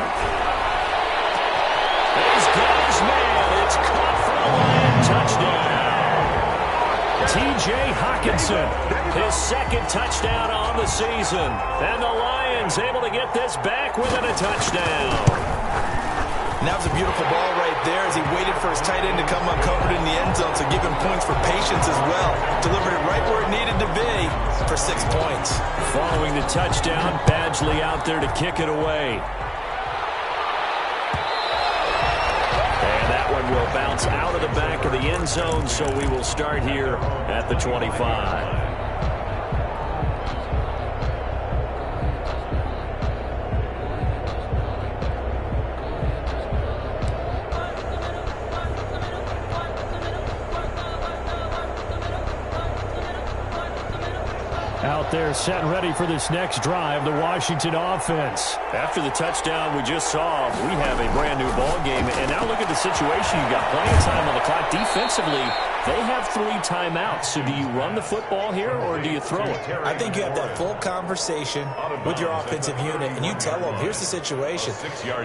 He's got his man. It's caught for the Lion touchdown. T.J. Hockenson, his 2nd touchdown on the season. And the Lions able to get this back within a touchdown. And that was a beautiful ball right there as he waited for his tight end to come uncovered in the end zone, so give him points for patience as well. Delivered it right where it needed to be for 6 points. Following the touchdown, Badgley out there to kick it away. Will bounce out of the back of the end zone, so we will start here at the 25. Out there set ready for this next drive, the Washington offense. After the touchdown we just saw, we have a brand new ball game. And now look at the situation. You've got plenty of time on the clock. Defensively, they have 3 timeouts. So do you run the football here or do you throw it? I think you have that full conversation with your offensive unit, and you tell them, here's the situation.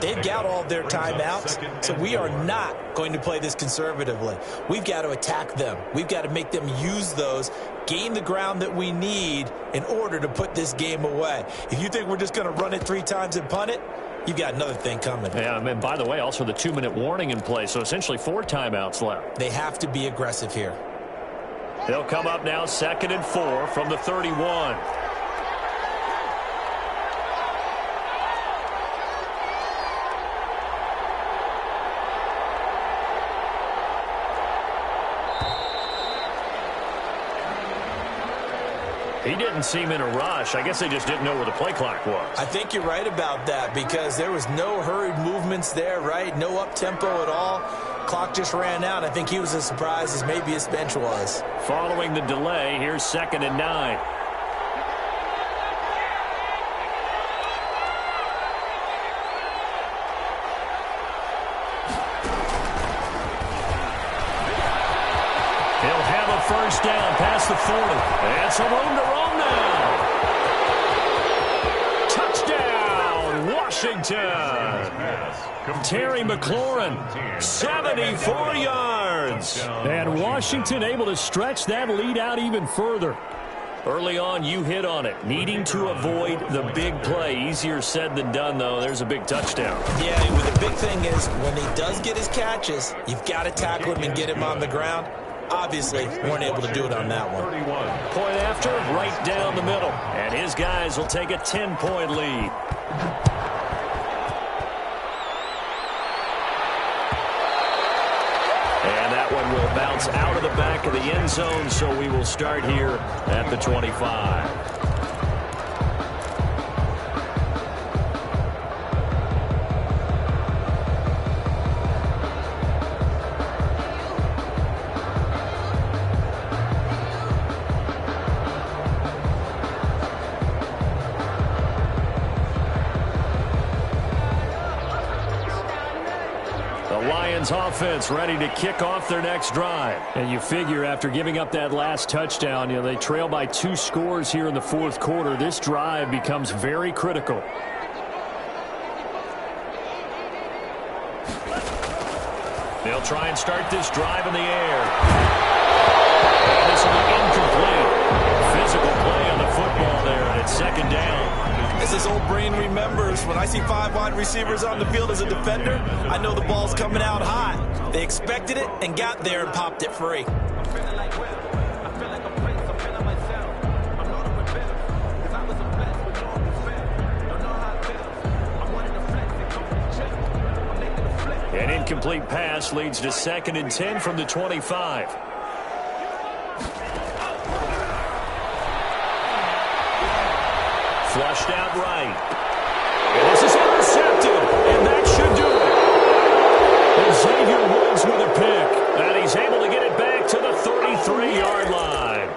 They've got all their timeouts, so we are not going to play this conservatively. We've got to attack them. We've got to make them use those, gain the ground that we need in order to put this game away. If you think we're just going to run it 3 times and punt it, you've got another thing coming. Yeah, and by the way, also the 2-minute warning in play, so essentially 4 timeouts left. They have to be aggressive here. They'll come up now 2nd and 4 from the 31. He didn't seem in a rush. I guess they just didn't know where the play clock was. I think you're right about that because there was no hurried movements there, right? No up-tempo at all. Clock just ran out. I think he was as surprised as maybe his bench was. Following the delay, here's 2nd and 9. He'll have a first down past the 40. And some room to roam now. Touchdown, Washington. Terry McLaurin, 74 yards. And Washington able to stretch that lead out even further. Early on, you hit on it. Needing to avoid the big play. Easier said than done, though. There's a big touchdown. Yeah, the big thing is when he does get his catches, you've got to tackle him and get him on the ground. Obviously, weren't able to do it on that one. Point after, right down the middle. And his guys will take a 10-point lead. And that one will bounce out of the back of the end zone, so we will start here at the 25. Offense ready to kick off their next drive. And you figure after giving up that last touchdown, they trail by 2 scores here in the 4th quarter. This drive becomes very critical. They'll try and start this drive in the air. And this will be incomplete. Physical play on the football there, and it's 2nd down. As this old brain remembers, when I see 5 wide receivers on the field as a defender, I know the ball's coming out hot. They expected it and got there and popped it free. An incomplete pass leads to 2nd and 10 from the 25. Flushed out right. And this is intercepted, and that should do it. And Xavier Woods with a pick, and he's able to get it back to the 33-yard line.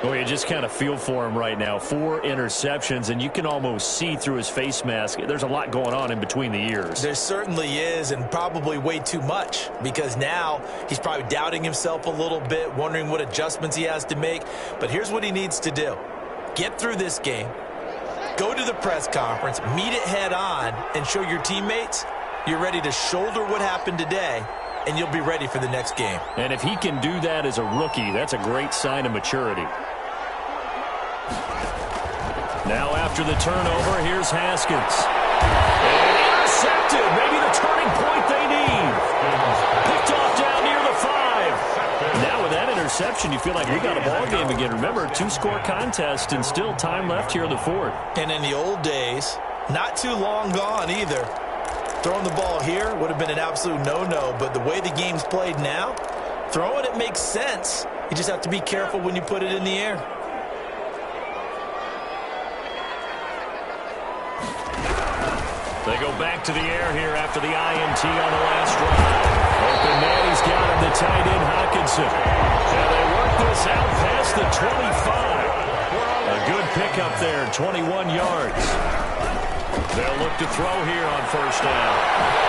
Well, you just kind of feel for him right now. 4 interceptions, and you can almost see through his face mask. There's a lot going on in between the ears. There certainly is, and probably way too much, because now he's probably doubting himself a little bit, wondering what adjustments he has to make. But here's what he needs to do. Get through this game. Go to the press conference, meet it head on, and show your teammates you're ready to shoulder what happened today, and you'll be ready for the next game. And if he can do that as a rookie, that's a great sign of maturity. Now after the turnover, here's Haskins. And intercepted, maybe the turning point they need. Picked off down near the 5. Now with that interception, you feel like we got a ball game again. Remember, 2-score contest and still time left here in the 4th. And in the old days, not too long gone either. Throwing the ball here would have been an absolute no-no, but the way the game's played now, throwing it makes sense. You just have to be careful when you put it in the air. They go back to the air here after the INT on the last drive. Open man, he's got him, the tight end, Hockenson. And they work this out past the 25. A good pickup there, 21 yards. They'll look to throw here on first down.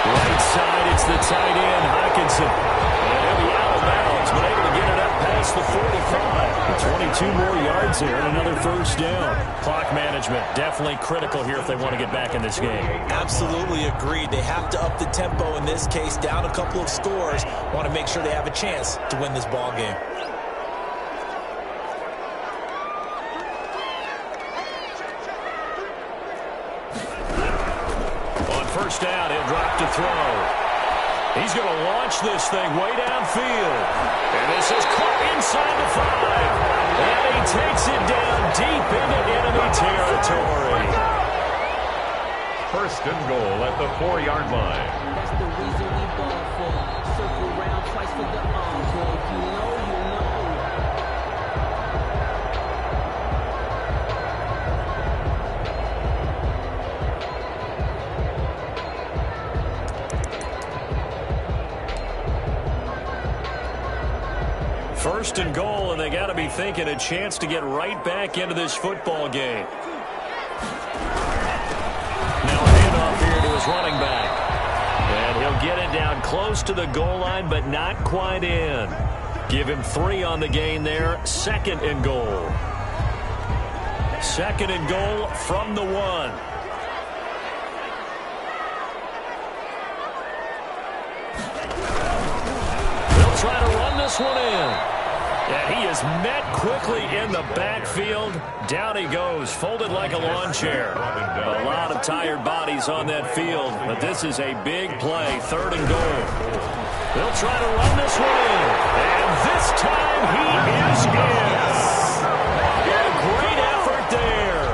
Right side, it's the tight end, Hockenson. And he'll be out of bounds, but able to get it up past the 45. 22 more yards here and another first down. Clock management, definitely critical here if they want to get back in this game. Absolutely agreed. They have to up the tempo in this case, down a couple of scores. Want to make sure they have a chance to win this ball game. first down. He'll drop to throw. He's going to launch this thing way downfield. And this is caught inside the 5. And he takes it down deep into enemy territory. First and goal at the 4-yard line. That's the reason we ball for. Circle around twice for the encore. You know, you know. First and goal, and they got to be thinking a chance to get right back into this football game. Now a handoff here to his running back. And he'll get it down close to the goal line, but not quite in. Give him 3 on the gain there. Second and goal. Second and goal from the 1. They'll try to run this one in. And he is met quickly in the backfield. Down he goes, folded like a lawn chair. A lot of tired bodies on that field, but this is a big play, third and goal. They'll try to run this one in. And this time he is in. A great effort there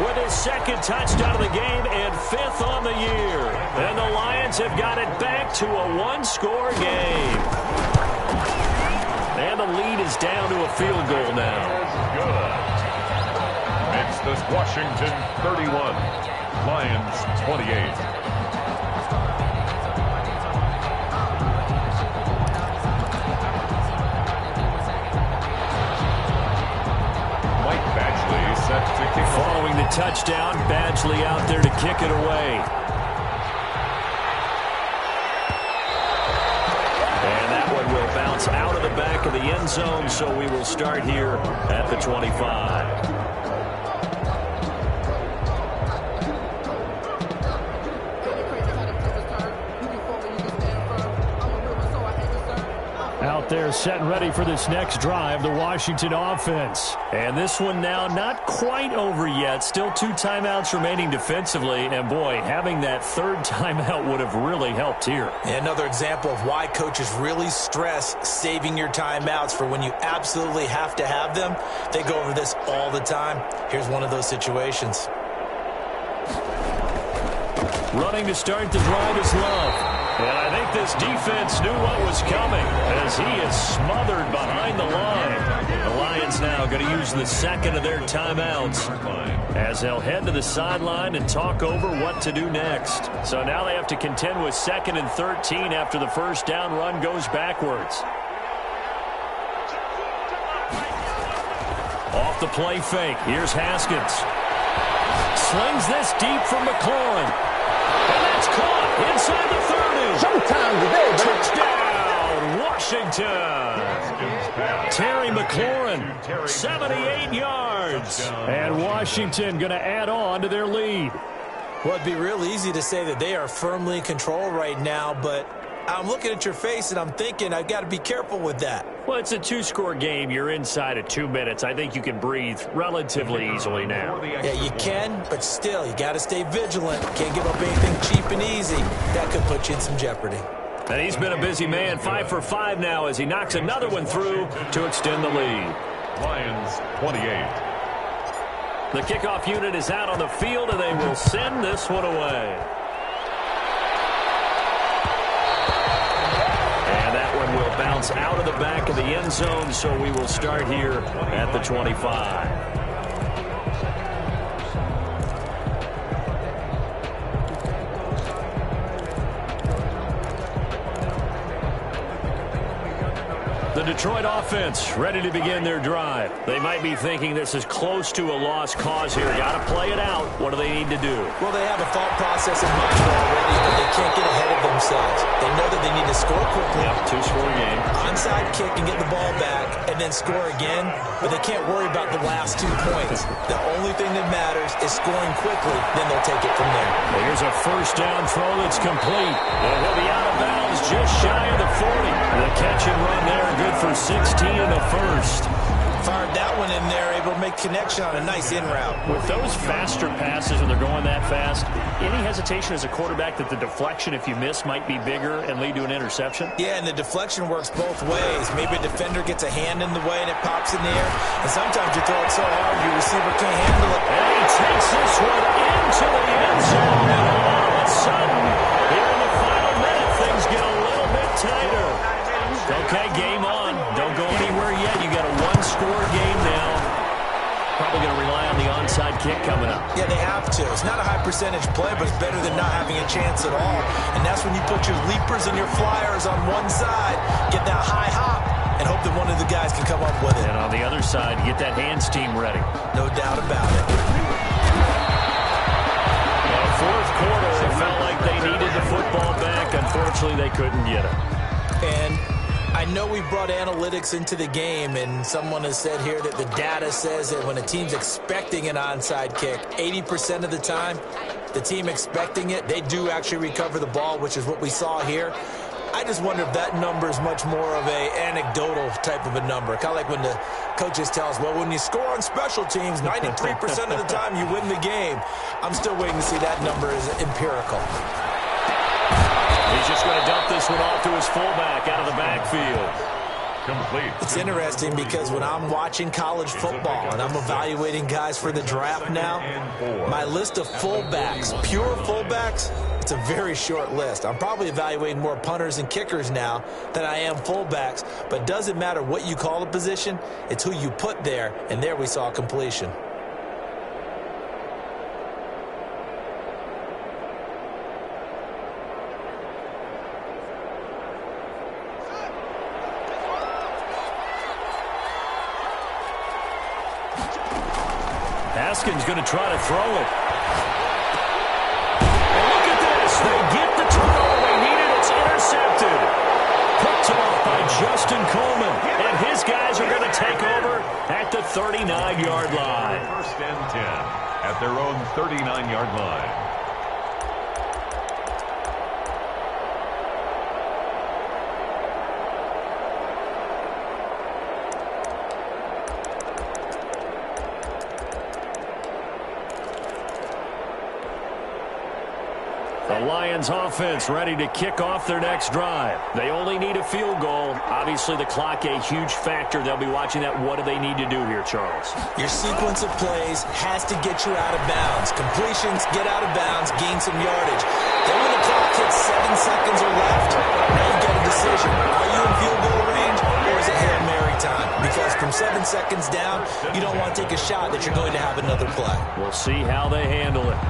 with his second touchdown of the game and 5th on the year. And the Lions have got it back to a 1-score game. And the lead is down to a field goal now. Good. Makes this Washington 31. Lions 28. Mike Badgley set to kick. Following the touchdown, Badgley out there to kick it away. Will bounce out of the back of the end zone, so we will start here at the 25. Out there set and ready for this next drive, the Washington offense. And this one now not quite over yet. Still 2 timeouts remaining defensively. And, boy, having that 3rd timeout would have really helped here. Another example of why coaches really stress saving your timeouts for when you absolutely have to have them. They go over this all the time. Here's one of those situations. Running to start the drive is Love. And I think this defense knew what was coming as he is smothered behind the line. The Lions now going to use the second of their timeouts as they'll head to the sideline and talk over what to do next. So now they have to contend with 2nd and 13 after the first down run goes backwards. Off the play fake. Here's Haskins. Slings this deep from McLaurin. And that's caught inside the 30. Showtime today, touchdown, Washington. Terry McLaurin, 78 yards. And Washington going to add on to their lead. Well, it'd be real easy to say that they are firmly in control right now, but I'm looking at your face and I'm thinking I've got to be careful with that. Well, it's a 2-score game. You're inside of 2 minutes. I think you can breathe relatively easily now. Yeah, you can, but still, you got to stay vigilant. Can't give up anything cheap and easy. That could put you in some jeopardy. And he's been a busy man, 5 for 5 now as he knocks another one through to extend the lead. Lions 28. The kickoff unit is out on the field, and they will send this one away. Will bounce out of the back of the end zone, so we will start here at the 25. The Detroit offense ready to begin their drive. They might be thinking this is close to a lost cause here. Got to play it out. What do they need to do? Well, they have a thought process in mind already, but they can't get ahead of themselves. They know that they need to score quickly. Yep, 2-score game. Onside kick and get the ball back and then score again, but they can't worry about the last 2 points. The only thing that matters is scoring quickly, then they'll take it from there. Well, here's a first down throw that's complete. And he'll be out of bounds just shy of the 40. The catch and run there, good for 16 in the first. Fired that one in there, able to make connection on a nice in route. With those faster passes when they're going that fast, any hesitation as a quarterback that the deflection, if you miss, might be bigger and lead to an interception? Yeah, and the deflection works both ways. Maybe a defender gets a hand in the way and it pops in the air. And sometimes you throw it so hard your receiver can't handle it. And he takes this one into the end zone. And all of a sudden, here in the final minute, things get a little bit tighter. Okay, game on. Don't go anywhere yet. You got a one-score game now. Probably going to rely on the onside kick coming up. Yeah, they have to. It's not a high-percentage play, but it's better than not having a chance at all. And that's when you put your leapers and your flyers on one side, get that high hop, and hope that one of the guys can come up with it. And on the other side, get that hands team ready. No doubt about it. Well, fourth quarter, it felt like they needed the football back. Unfortunately, they couldn't get it. And I know we brought analytics into the game, and someone has said here that the data says that when a team's expecting an onside kick, 80% of the time, the team expecting it, they do actually recover the ball, which is what we saw here. I just wonder if that number is much more of a anecdotal type of a number. Kind of like when the coaches tell us, well, when you score on special teams, 93% of the time you win the game. I'm still waiting to see that number is empirical. He's just going to dump this one off to his fullback out of the backfield. Complete. It's interesting because when I'm watching college football and I'm evaluating guys for the draft now, my list of fullbacks, pure fullbacks, it's a very short list. I'm probably evaluating more punters and kickers now than I am fullbacks, but it doesn't matter what you call a position, it's who you put there, and there we saw completion. Haskins going to try to throw it. And look at this. They get the turnover they needed. It's intercepted. Picked off by Justin Coleman. And his guys are going to take over at the 39-yard line. First and 10 at their own 39-yard line. The Lions offense ready to kick off their next drive. They only need a field goal. Obviously, the clock a huge factor. They'll be watching that. What do they need to do here, Charles? Your sequence of plays has to get you out of bounds. Completions, get out of bounds, gain some yardage. Then when the clock hits 7 seconds or left, now you get a decision. Are you in field goal range or is it Hail Mary time? Because from 7 seconds down, you don't want to take a shot that you're going to have another play. We'll see how they handle it.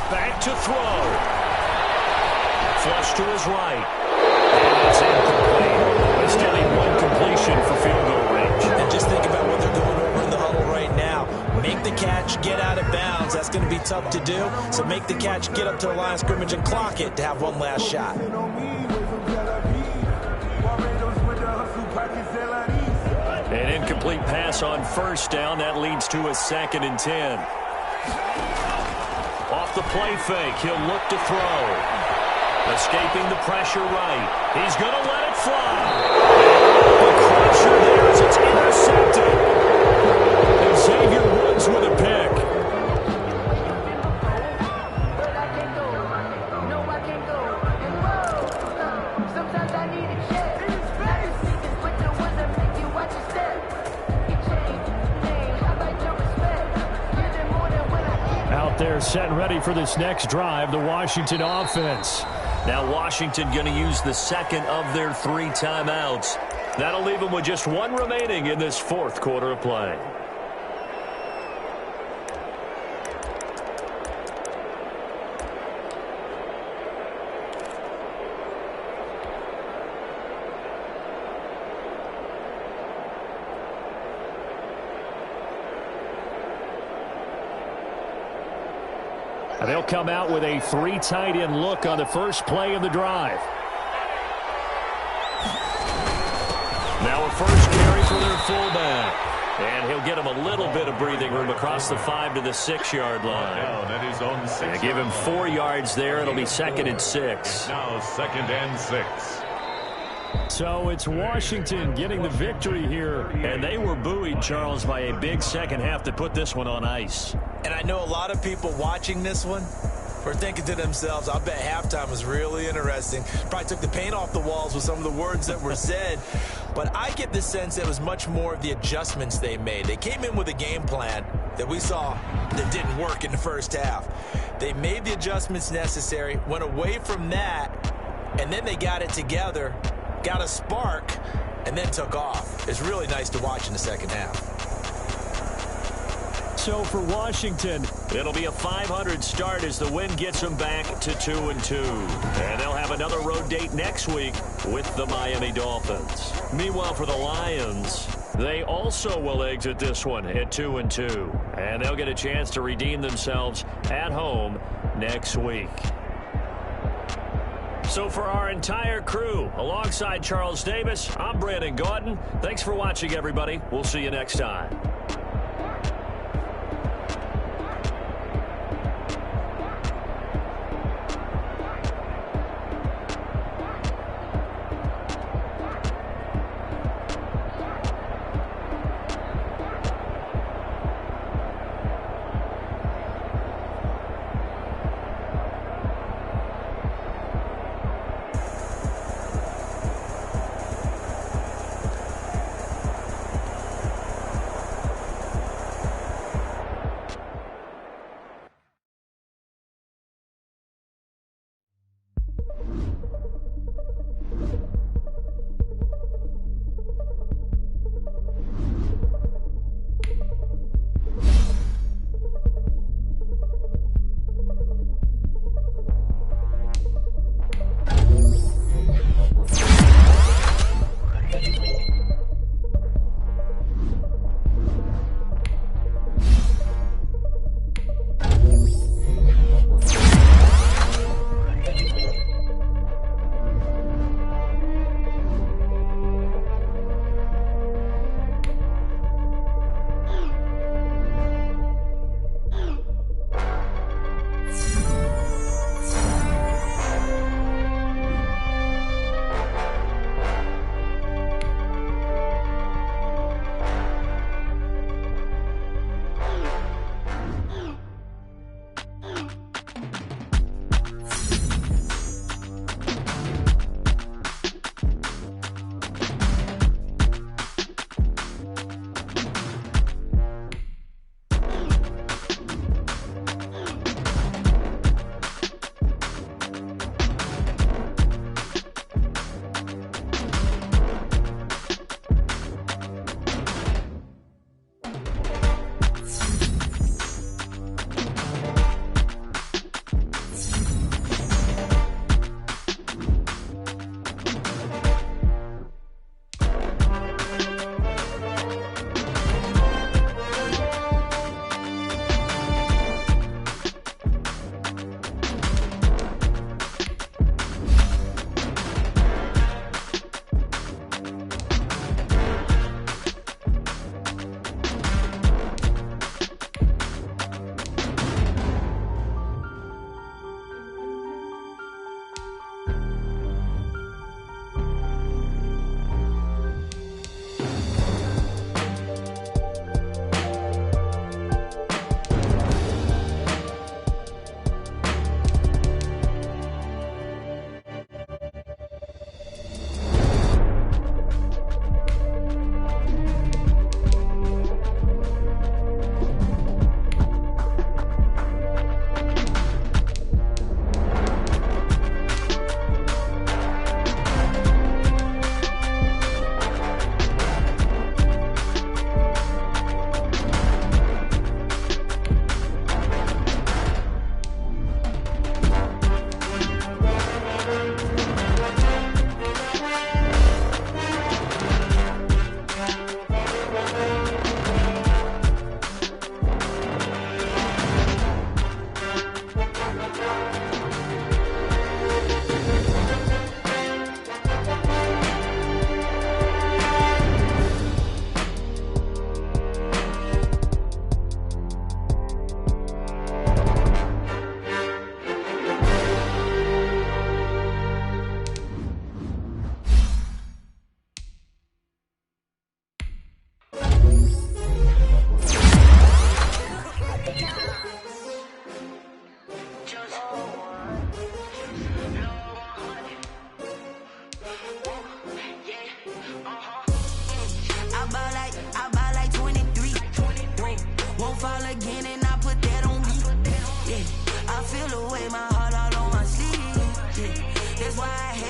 Back to throw. Flush to his right. And it's incomplete. They still need one completion for field goal range. And just think about what they're going over in the huddle right now. Make the catch, get out of bounds. That's going to be tough to do. So make the catch, get up to the line of scrimmage, and clock it to have one last shot. An incomplete pass on first down. That leads to a 2nd and 10. Off the play fake, he'll look to throw. Escaping the pressure right. He's going to let it fly. The crusher there as it's intercepted. And Xavier Woods with a pick. They're set and ready for this next drive, the Washington offense. Now Washington going to use the second of their 3 timeouts. That'll leave them with just 1 remaining in this 4th quarter of play. They'll come out with a 3 tight end look on the first play of the drive. Now a first carry for their fullback. And he'll get him a little bit of breathing room across the 5 to the 6-yard line. And give him 4 yards there. It'll be 2nd and 6. Now 2nd and 6. So it's Washington getting the victory here. And they were buoyed, Charles, by a big second half to put this one on ice. And I know a lot of people watching this one were thinking to themselves, I bet halftime was really interesting. Probably took the paint off the walls with some of the words that were said. But I get the sense it was much more of the adjustments they made. They came in with a game plan that we saw that didn't work in the first half. They made the adjustments necessary, went away from that, and then they got it together, got a spark, and then took off. It's really nice to watch in the second half. So for Washington, it'll be a 500 start as the win gets them back to 2-2. And they'll have another road date next week with the Miami Dolphins. Meanwhile, for the Lions, they also will exit this one at 2-2. And they'll get a chance to redeem themselves at home next week. So for our entire crew, alongside Charles Davis, I'm Brandon Gautin. Thanks for watching, everybody. We'll see you next time.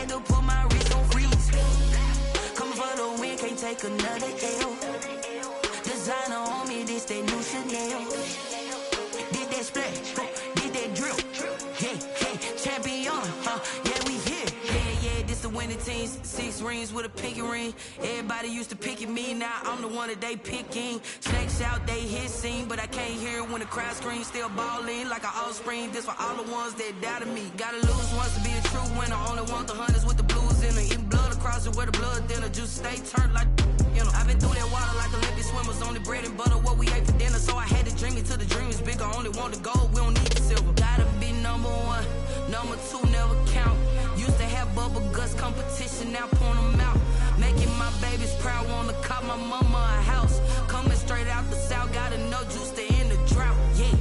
had to put my wrist on freeze. Coming for the win, can't take another L. Designer on me, this that new Chanel. Did that splash, did that drill. Yeah, champion, yeah, we here. Yeah, this the winning team. 6 rings with a pinky ring. Everybody used to pick at me, now I'm the one that they picking. Snakes out, they hit scene, but I can't hear it when the crowd screams. Still balling like an offspring. This for all the ones that doubted me. Gotta lose once to be a true winner. Only want the hunters with the blues in it. Eating blood across it where the blood thinner. Just stay turned like, you know. I've been through that water like Olympic swimmers. Only bread and butter, what we ate for dinner. So I had to dream it till the dream is bigger. Only want the gold, we don't need the silver. Gotta be number 1, number 2 never count. Used to have bubble guts competition, now point them out. Making my babies proud, wanna cop my mama a house. Coming straight out the south, gotta know juice to end the drought. Yeah,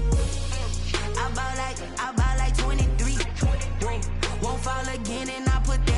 I buy like 23. Won't fall again, and I put that